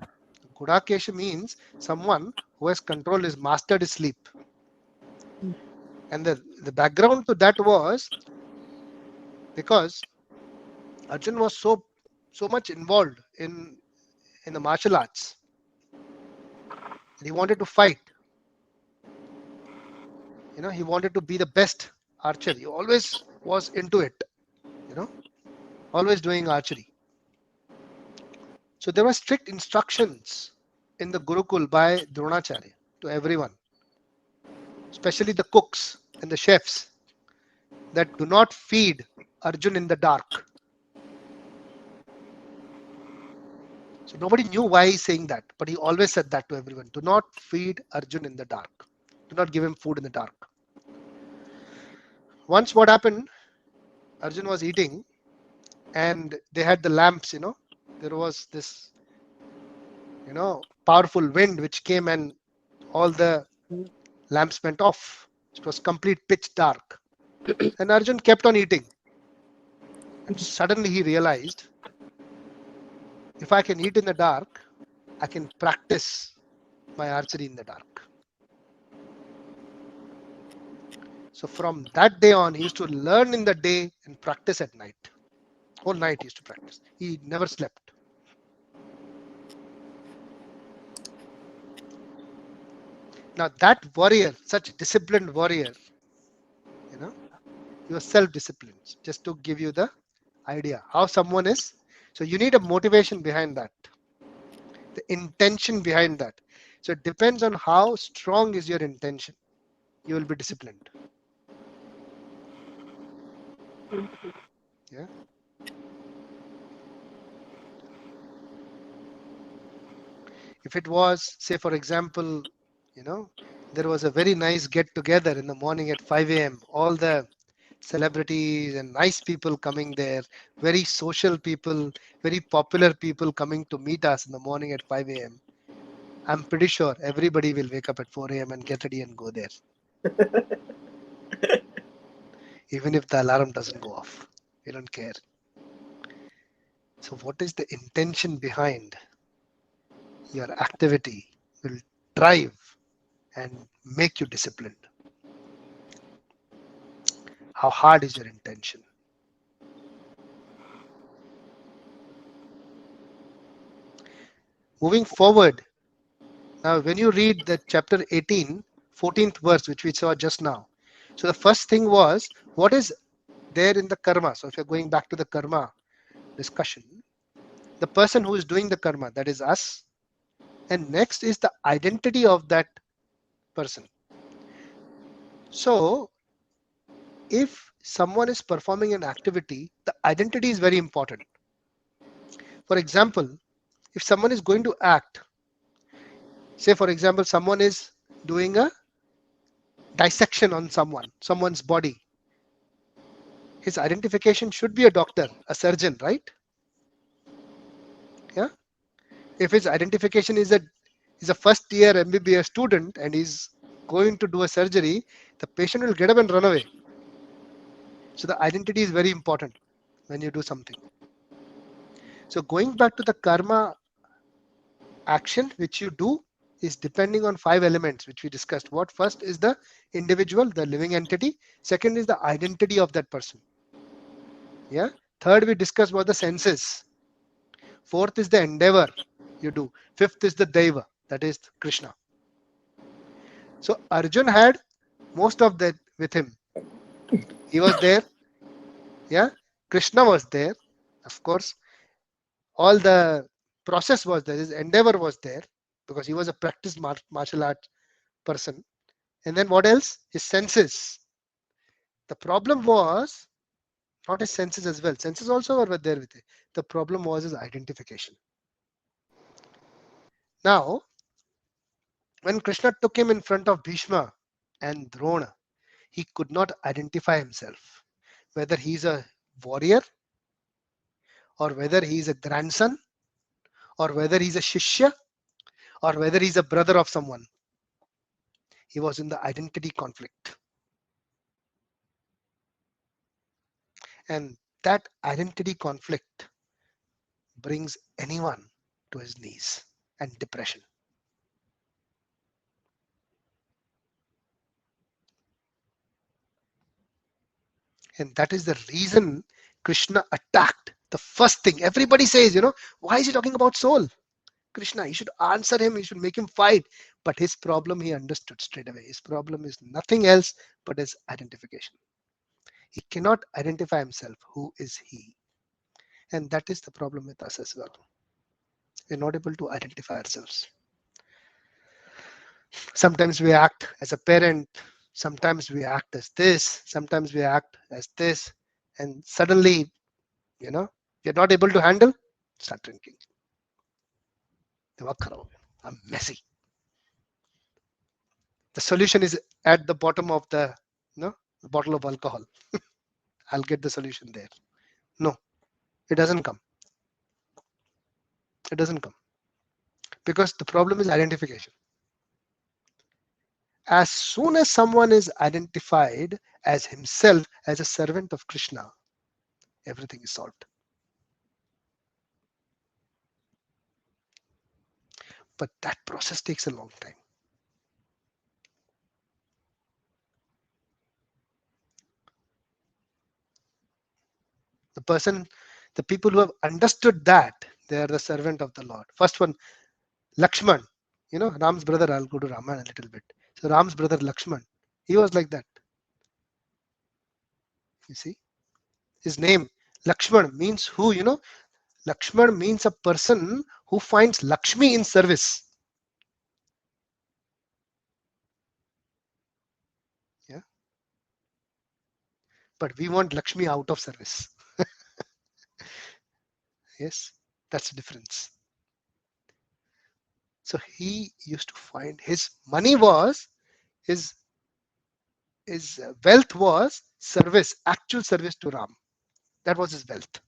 Gudakesha means someone who has controlled his mastered his sleep. And the background to that was because Arjun was so much involved in the martial arts. He wanted to fight. He wanted to be the best archer. He always was into it. You know, always doing archery. So there were strict instructions in the Gurukul by Dronacharya to everyone, especially the cooks and the chefs, that do not feed Arjun in the dark. So nobody knew why he's saying that, but he always said that to everyone. Do not feed Arjun in the dark. Do not give him food in the dark. Once what happened, Arjun was eating and they had the lamps, there was this, powerful wind which came and all the lamps went off. It was complete pitch dark. And Arjun kept on eating. And suddenly he realized, if I can eat in the dark, I can practice my archery in the dark. So from that day on, he used to learn in the day and practice at night. Whole night he used to practice. He never slept. Now that warrior, such disciplined warrior, you are self-disciplined. Just to give you the idea how someone is. So you need a motivation behind that, the intention behind that. So it depends on how strong is your intention. You will be disciplined. Yeah. If it was, say, for example, there was a very nice get together in the morning at 5 a.m. All the celebrities and nice people coming there, very social people, very popular people coming to meet us in the morning at 5 a.m. I'm pretty sure everybody will wake up at 4 a.m. and get ready and go there. Even if the alarm doesn't go off. We don't care. So what is the intention behind your activity will drive and make you disciplined. How hard is your intention? Moving forward, now when you read the chapter 18, 14th verse, which we saw just now. So the first thing was, what is there in the karma? So if you're going back to the karma discussion, the person who is doing the karma, that is us. And next is the identity of that person. So if someone is performing an activity, the identity is very important. For example, if someone is going to act, say for example, someone is doing a dissection on someone's body, his identification should be a doctor, a surgeon, right? Yeah. If his identification is a first year MBBS student and he's going to do a surgery, the patient will get up and run away. So the identity is very important when you do something. So going back to the karma action which you do is depending on 5 elements which we discussed. What first is the individual, the living entity. Second is the identity of that person. Yeah. Third, we discussed about the senses. Fourth is the endeavor. You do. Fifth is the Deva, that is Krishna. So Arjun had most of that with him. He was there. Yeah. Krishna was there. Of course, all the process was there. His endeavor was there because he was a practiced martial art person. And then what else? His senses. The problem was not his senses as well. Senses also were there with it. The problem was his identification. Now, when Krishna took him in front of Bhishma and Drona, he could not identify himself, whether he's a warrior or whether he's a grandson or whether he's a shishya or whether he's a brother of someone. He was in the identity conflict. And that identity conflict brings anyone to his knees and depression. And that is the reason Krishna attacked. The first thing everybody says, why is he talking about soul? Krishna, you should answer him, you should make him fight. But his problem, he understood straight away. His problem is nothing else but his identification. He cannot identify himself. Who is he? And that is the problem with us as well. We're not able to identify ourselves. Sometimes we act as a parent, sometimes we act as this, sometimes we act as this, and suddenly, you're not able to handle, start drinking. I'm messy. The solution is at the bottom of the bottle of alcohol. I'll get the solution there. No, it doesn't come. It doesn't come. Because the problem is identification. As soon as someone is identified as himself, as a servant of Krishna, everything is solved. But that process takes a long time. The people who have understood that, they are the servant of the Lord. First one, Lakshman, Ram's brother. I'll go to Ramayana a little bit. So Ram's brother Lakshman, he was like that. You see, his name Lakshman means who? Lakshman means a person who finds Lakshmi in service. Yeah. But we want Lakshmi out of service. Yes, that's the difference. So he used to find his money was his wealth was service, actual service to Ram. That was his wealth.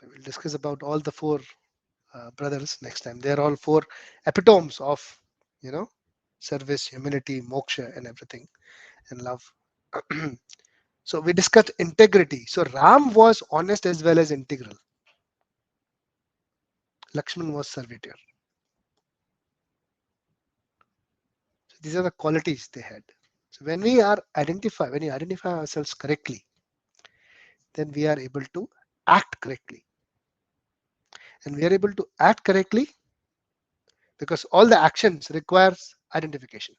I will discuss about all the four brothers next time. They are all four epitomes of, service, humility, moksha, and everything, and love. So we discussed integrity. So Ram was honest as well as integral. Lakshman was servitor. So these are the qualities they had. So when you identify ourselves correctly, then we are able to act correctly. And we are able to act correctly because all the actions requires identification.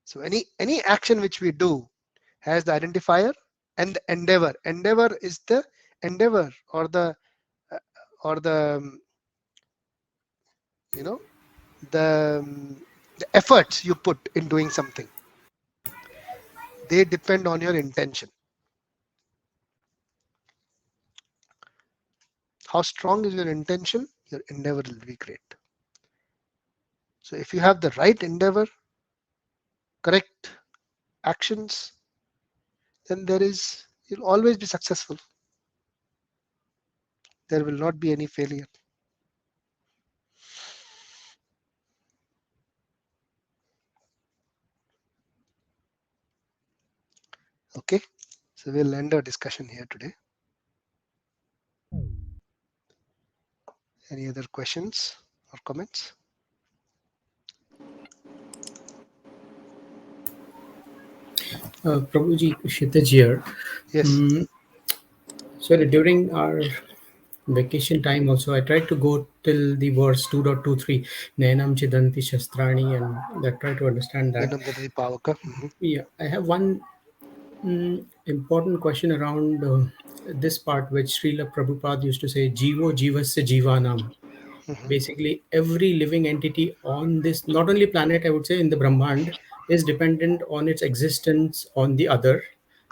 So any action which we do has the identifier and the endeavor. Endeavor is the endeavor or the the efforts you put in doing something. They depend on your intention. How strong is your intention? Your endeavor will be great. So if you have the right endeavor, correct actions, then you'll always be successful. There will not be any failure. Okay, so we'll end our discussion here today. Any other questions or comments? Prabhuji, Kshitij here. Yes. Mm, sorry, during our vacation time also, I tried to go till the verse 2.23, Nainam Chidanti Shastrani, and I try to understand that. Vinam Dadati Pavaka. Mhm. Yeah, I have one important question around this part, which Srila Prabhupada used to say, Jivo Jivasya Jivanam. Mhm. Basically, every living entity on this, not only planet, I would say, in the Brahmand, is dependent on its existence on the other.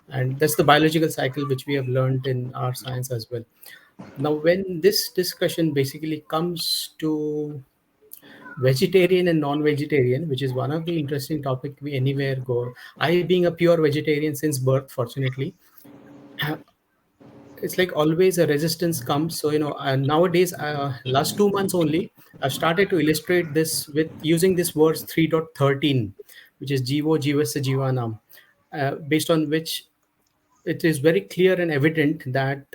And that's the biological cycle which we have learned in our science as well. Now, when this discussion basically comes to vegetarian and non-vegetarian, which is one of the interesting topic we anywhere go. I being a pure vegetarian since birth, fortunately, it's like always a resistance comes. So nowadays, last 2 months only, I've started to illustrate this with using this verse 3.13, which is Jivo Jivasya Jivanam, based on which it is very clear and evident that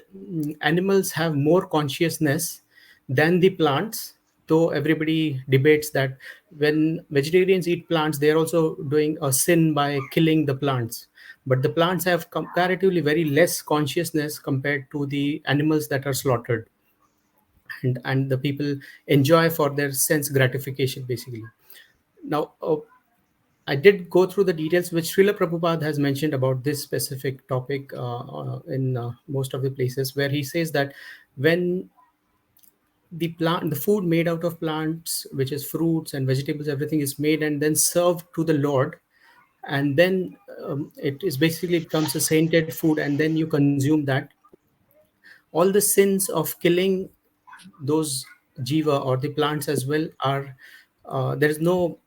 animals have more consciousness than the plants. Though everybody debates that when vegetarians eat plants, they are also doing a sin by killing the plants. But the plants have comparatively very less consciousness compared to the animals that are slaughtered, and the people enjoy for their sense gratification, basically. Now, I did go through the details which Srila Prabhupada has mentioned about this specific topic in most of the places, where he says that when the food made out of plants, which is fruits and vegetables, everything is made and then served to the Lord, and then it is basically becomes a sainted food, and then you consume that, all the sins of killing those jiva or the plants as well are there's no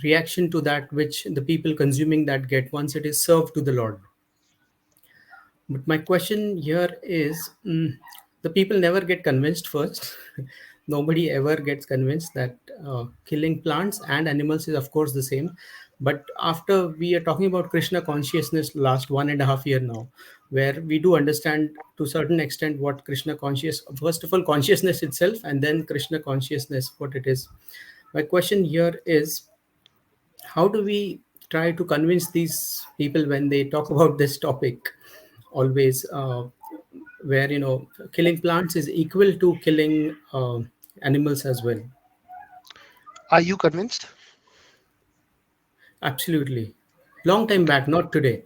reaction to that which the people consuming that get once it is served to the Lord. But my question here is, the people never get convinced first. Nobody ever gets convinced that killing plants and animals is, of course, the same. But after we are talking about Krishna consciousness last 1.5 year now, where we do understand to a certain extent what Krishna conscious, first of all, consciousness itself, and then Krishna consciousness, what it is. My question here is, how do we try to convince these people when they talk about this topic always, where killing plants is equal to killing animals as well? Are you convinced? Absolutely. Long time back, not today.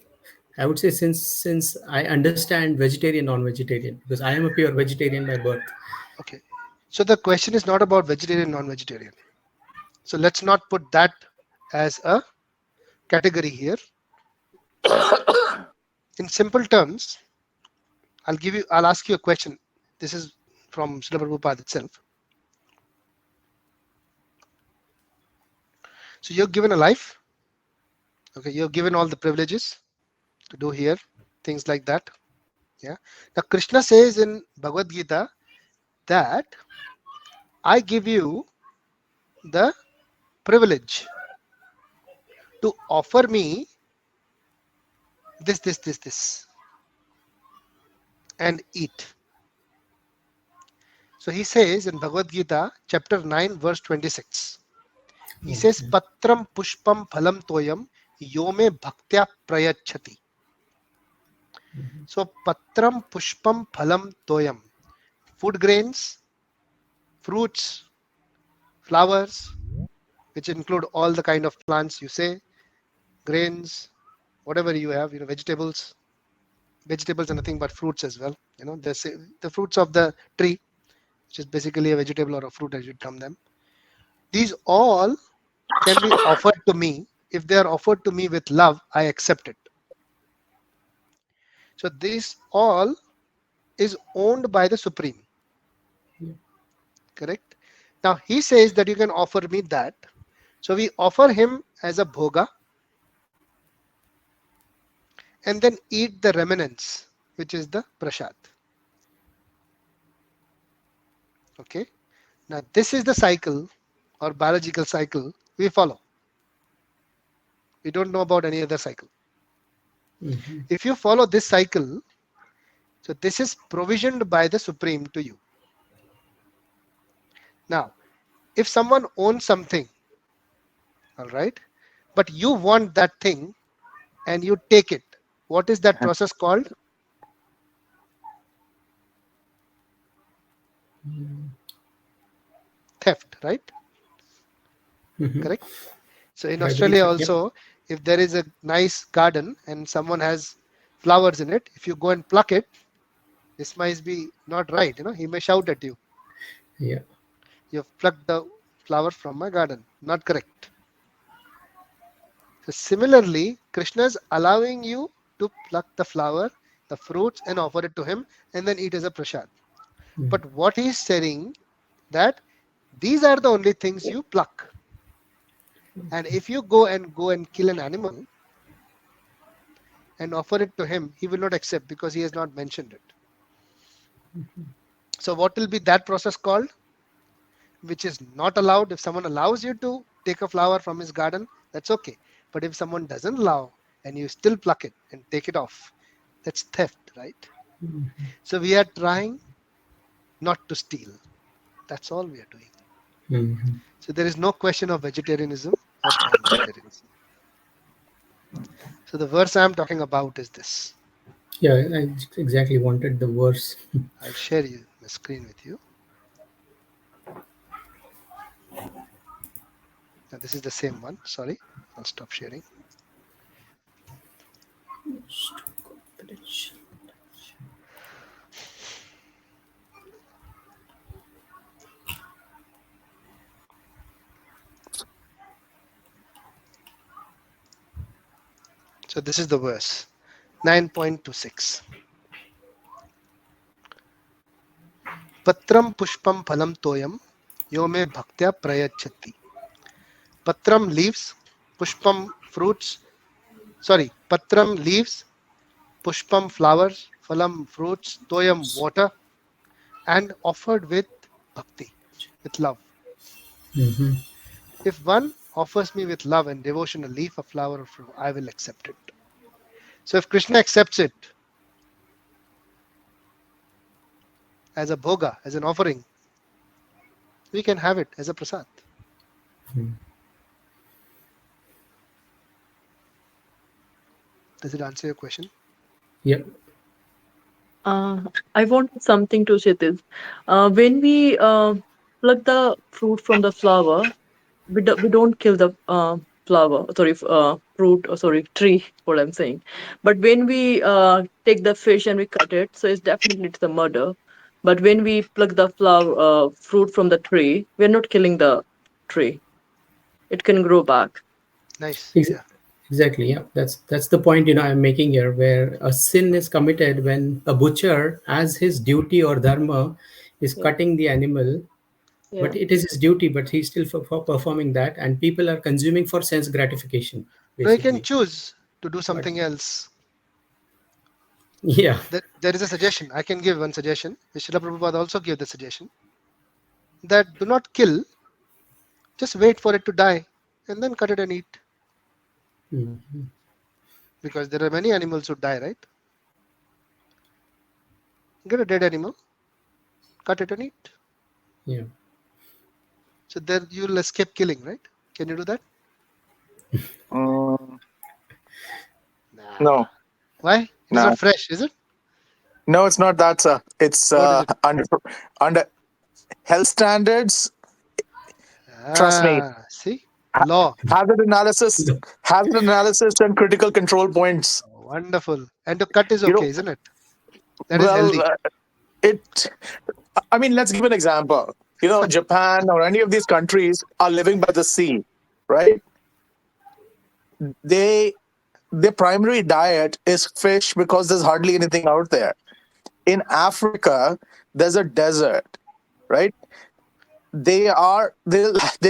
I would say since I understand vegetarian, non-vegetarian, because I am a pure vegetarian by birth. Okay. So the question is not about vegetarian, non-vegetarian. So let's not put that as a category here. In simple terms, I'll ask you a question. This is from Srila Prabhupada itself. So you're given a life. Okay, you're given all the privileges to do here, things like that. Yeah. Now Krishna says in Bhagavad Gita that I give you the privilege to offer me this, and eat. So he says in Bhagavad Gita, chapter 9, verse 26. He says, Patram pushpam phalam toyam yome bhaktya prayachati. So patram pushpam phalam toyam. Food grains, fruits, flowers, which include all the kind of plants you say, grains, whatever you have, vegetables. Vegetables are nothing but fruits as well. The fruits of the tree, which is basically a vegetable or a fruit as you term them. These all can be offered to me. If they are offered to me with love, I accept it. So this all is owned by the Supreme, correct? Now he says that you can offer me that. So we offer him as a bhoga and then eat the remnants, which is the prasad. Okay. Now this is the cycle or biological cycle we follow. We don't know about any other cycle. If you follow this cycle, so this is provisioned by the Supreme to you. Now, if someone owns something, all right, but you want that thing and you take it. What is that process called? Theft, right? Hmm. Correct. So in I believe Australia so. Yep. also, if there is a nice garden and someone has flowers in it, if you go and pluck it, this might be not right. He may shout at you. Yeah. You have plucked the flower from my garden. Not correct. So similarly, Krishna is allowing you to pluck the flower, the fruits, and offer it to him, and then eat as a prasad. Mm. But what he is saying that these are the only things you pluck. And if you go and kill an animal and offer it to him, he will not accept because he has not mentioned it. So what will be that process called? Which is not allowed. If someone allows you to take a flower from his garden, that's okay. But if someone doesn't allow and you still pluck it and take it off, that's theft, right? So we are trying not to steal. That's all we are doing. Mhm. So there is no question of vegetarianism or non-vegetarianism. So the verse I am talking about is this. Yeah, I exactly wanted the verse. I'll share you my screen with you. Now this is the same one. Sorry, I'll stop sharing. So this is the verse 9.26. Patram pushpam phalam toyam yo me bhaktya prayachati. Patram leaves, pushpam fruits. Sorry, patram leaves, pushpam flowers, phalam fruits, toyam water, and offered with bhakti, with love. Hmm. If one offers me with love and devotion a leaf, a flower, or fruit, I will accept it. So if Krishna accepts it as a bhoga, as an offering, we can have it as a prasad. Does it answer your question? Yep. Uh, I want something to say this. When we pluck the fruit from the flower, we don't kill the flower, sorry, fruit, or sorry, tree, what I'm saying. But when we take the fish and we cut it, so it's the murder. But when we pluck the flower, fruit from the tree, we're not killing the tree. It can grow back. Nice. Ex- Yeah. Exactly. Yeah. That's the point. I'm making here, where a sin is committed when a butcher, as his duty or dharma, is Yeah. cutting the animal. But Yeah. it is his duty, but he's still for performing that, and people are consuming for sense gratification, Now you can basically. choose to do But something else. yeah. There is a suggestion. I can give one suggestion. Srila Prabhupada also gave the suggestion that do not kill, just wait for it to die and then cut it and eat. Mhm. Because there are many animals who die, right? Get a dead animal, cut it and eat. Yeah. So there you'll escape killing, right? Can you do that? Mm, Nah. no, Why? It is no, not fresh, is it? no. It's not that, sir. It's What is it? under health standards. Trust me. See? Law. Hazard analysis, and critical control points. Wonderful. And to cut is You okay, know, isn't it? That is well, healthy. it. I mean, let's give an example. Japan or any of these countries are living by the sea, right? They Their primary diet is fish because there's hardly anything out there. In Africa, there's a desert, right? They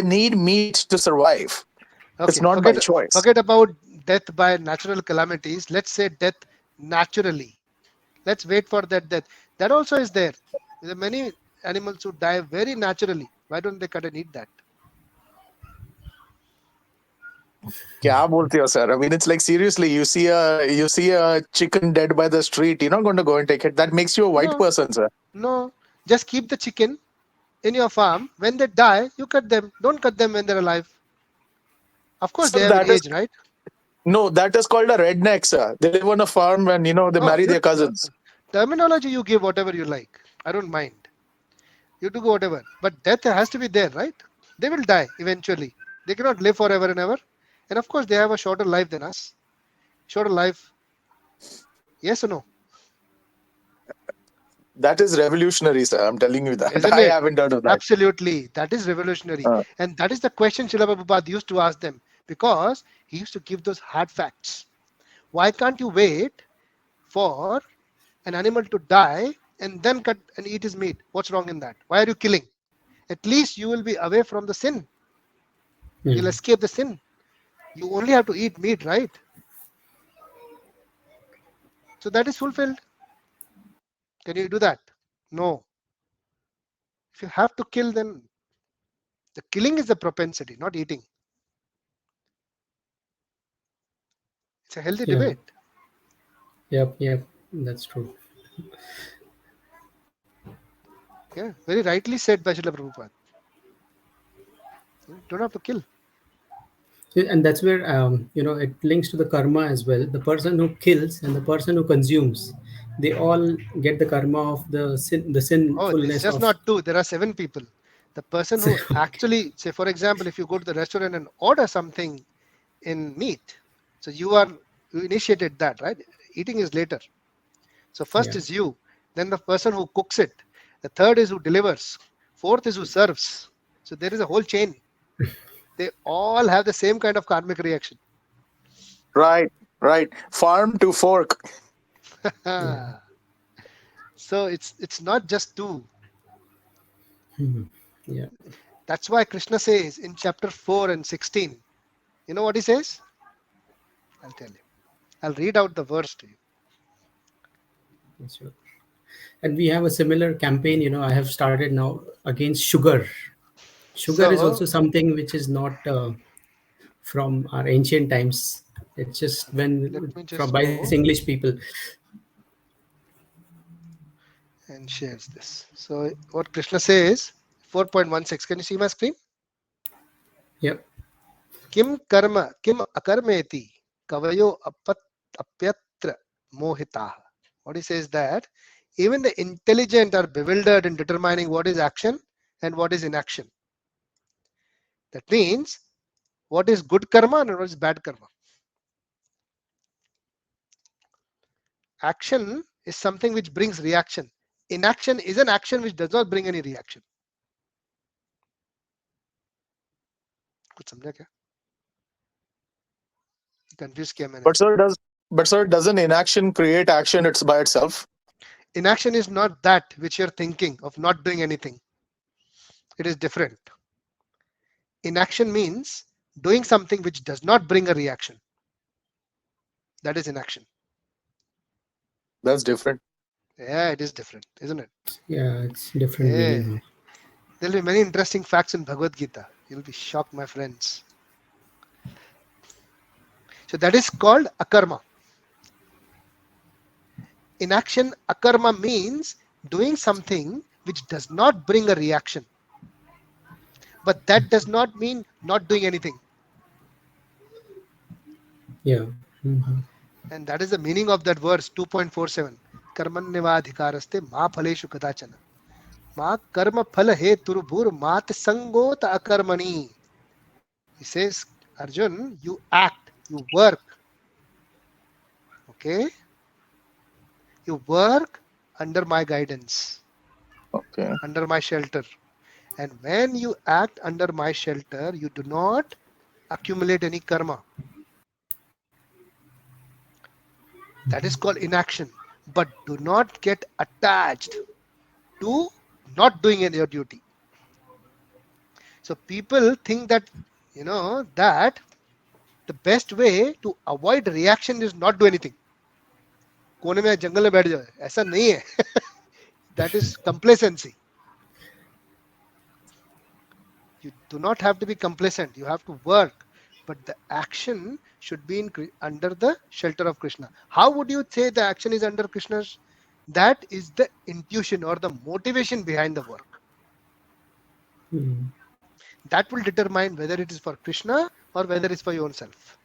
need meat to survive. It's Okay, not by forget choice. forget about death by natural calamities. Let's say death naturally. Let's wait for that death. That also is there. There are many animals who die very naturally. Why don't they cut and eat that? क्या बोलते हो, sir? I mean, it's like, seriously, you see a chicken dead by the street. You're not going to go and take it. That makes you a white No, person, sir. no. Just keep the chicken in your farm. When they die, you cut them. Don't cut them when they're alive. Of course, they So have an that is age, right? No, that is called a redneck, sir. They live on a farm and they Oh, marry their cousins. terminology you give whatever you like. I don't mind. You do whatever. But death has to be there, right? They will die eventually. They cannot live forever and ever. And of course, they have a shorter life than us. Shorter life. Yes or no? That is revolutionary, sir. I'm telling you that. Isn't I it? haven't heard of that. Absolutely. That is revolutionary. Uh, And that is the question Srila Prabhupada used to ask them because he used to give those hard facts. Why can't you wait for an animal to die and then cut and eat his meat? What's wrong in that? Why are you killing? At least you will be away from the sin. You'll Hmm. escape the sin. You only have to eat meat, right? So that is fulfilled. Can you do that? No. If you have to kill, then the killing is the propensity, not eating. It's a healthy Yeah. debate. Yep. Yep. That's true. Yeah, very rightly said by Srila Prabhupada. You don't have to kill. And that's where it links to the karma as well. The person who kills and the person who consumes, they all get the karma of the Oh, it's sinfulness just of. not two. There are 7 people. The person who Okay. actually, say, for example, if you go to the restaurant and order something in meat, so you initiated that, right? Eating is later. So first Yeah. is you, then the person who cooks it, the third is who delivers, fourth is who serves. So there is a whole chain. They all have the same kind of karmic reaction. right, right. Farm to fork. Yeah. So it's not just two. Mhm. Yeah. That's why Krishna says in chapter 4 and 16, you know what he says? I'll tell you. I'll read out the verse to you. Sure. And we have a similar campaign. I have started now against sugar. Sugar is also So something which is not from our ancient times. It's just let when me from just by these go English people. and shares this. So what Krishna says, 4.16. Can you see my screen? Yep. Kim karma, kim akarmeti, kavayo apyatra mohita. What he says that even the intelligent are bewildered in determining what is action and what is inaction. That means what is good karma and what is bad karma. Action is something which brings reaction. Inaction is an action which does not bring any reaction. कुछ समझा क्या? Confused किया मैंने. But sir, doesn't inaction create action? It's by itself. Inaction is not that which you're thinking of not doing anything. It is different. Inaction means doing something which does not bring a reaction. That is inaction. That's different. Yeah, it is different, isn't it? Yeah, it's different Yeah. meaning. There'll be many interesting facts in Bhagavad Gita. You'll be shocked, my friends. So that is called akarma. Inaction, akarma means doing something which does not bring a reaction. But that does not mean not doing anything. Yeah. Mhm. And that is the meaning of that verse 2.47. Karmanyavadhikaraste ma phaleshu kadachana. Ma karma phala he turubhur mat sangot akarmani. He says, Arjun, you act, you work, okay? You work under my guidance, Okay. under my shelter. And when you act under my shelter, you do not accumulate any karma. That is called inaction. But do not get attached to not doing any your duty. So people think that, that the best way to avoid reaction is not do anything. कोने में जंगल में बैठ जाओ ऐसा नहीं है. That is complacency. You do not have to be complacent. You have to work, but the action should be under the shelter of Krishna. How would you say the action is under Krishna's? That is the intuition or the motivation behind the work. Mhm. That will determine whether it is for Krishna or whether it's for your own self.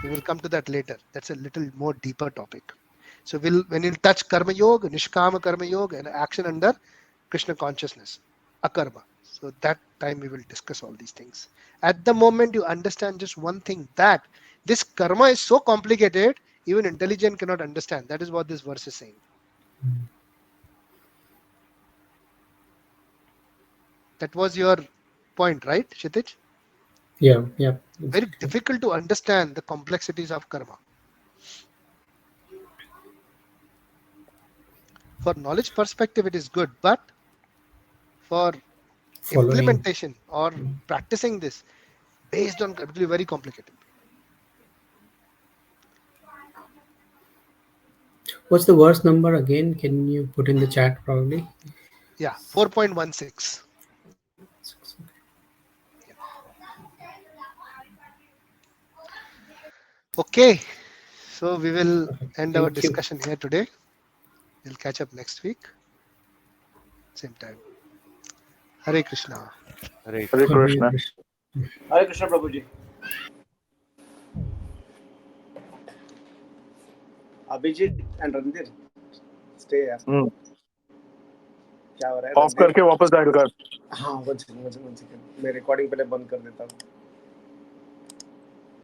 We will come to that later. That's a little more deeper topic. So when you touch karma yoga, nishkama karma yoga, and action under Krishna consciousness, akarma. So that time we will discuss all these things. At the moment you understand just one thing, that this karma is so complicated, even intelligent cannot understand. That is what this verse is saying. That was your point, right, Kshitij? Yeah, yeah. Very Exactly. difficult to understand the complexities of karma. For knowledge perspective, it is good, but for Following. implementation or practicing this based on, it will be very complicated. What's the verse number again? Can you put in the chat probably? Yeah, 4.16. Okay, so we will end our Thank you. discussion here today. We'll catch up next week, same time. Hare Krishna. Hare Hare Krishna. Hare Krishna. Krishna. Hare Krishna Prabhuji. Abhijit and Randhir stay यार क्या हो रहा है of Randhir करके वापस dial कर. हाँ one second मैं रिकॉर्डिंग पहले बंद कर देता हूँ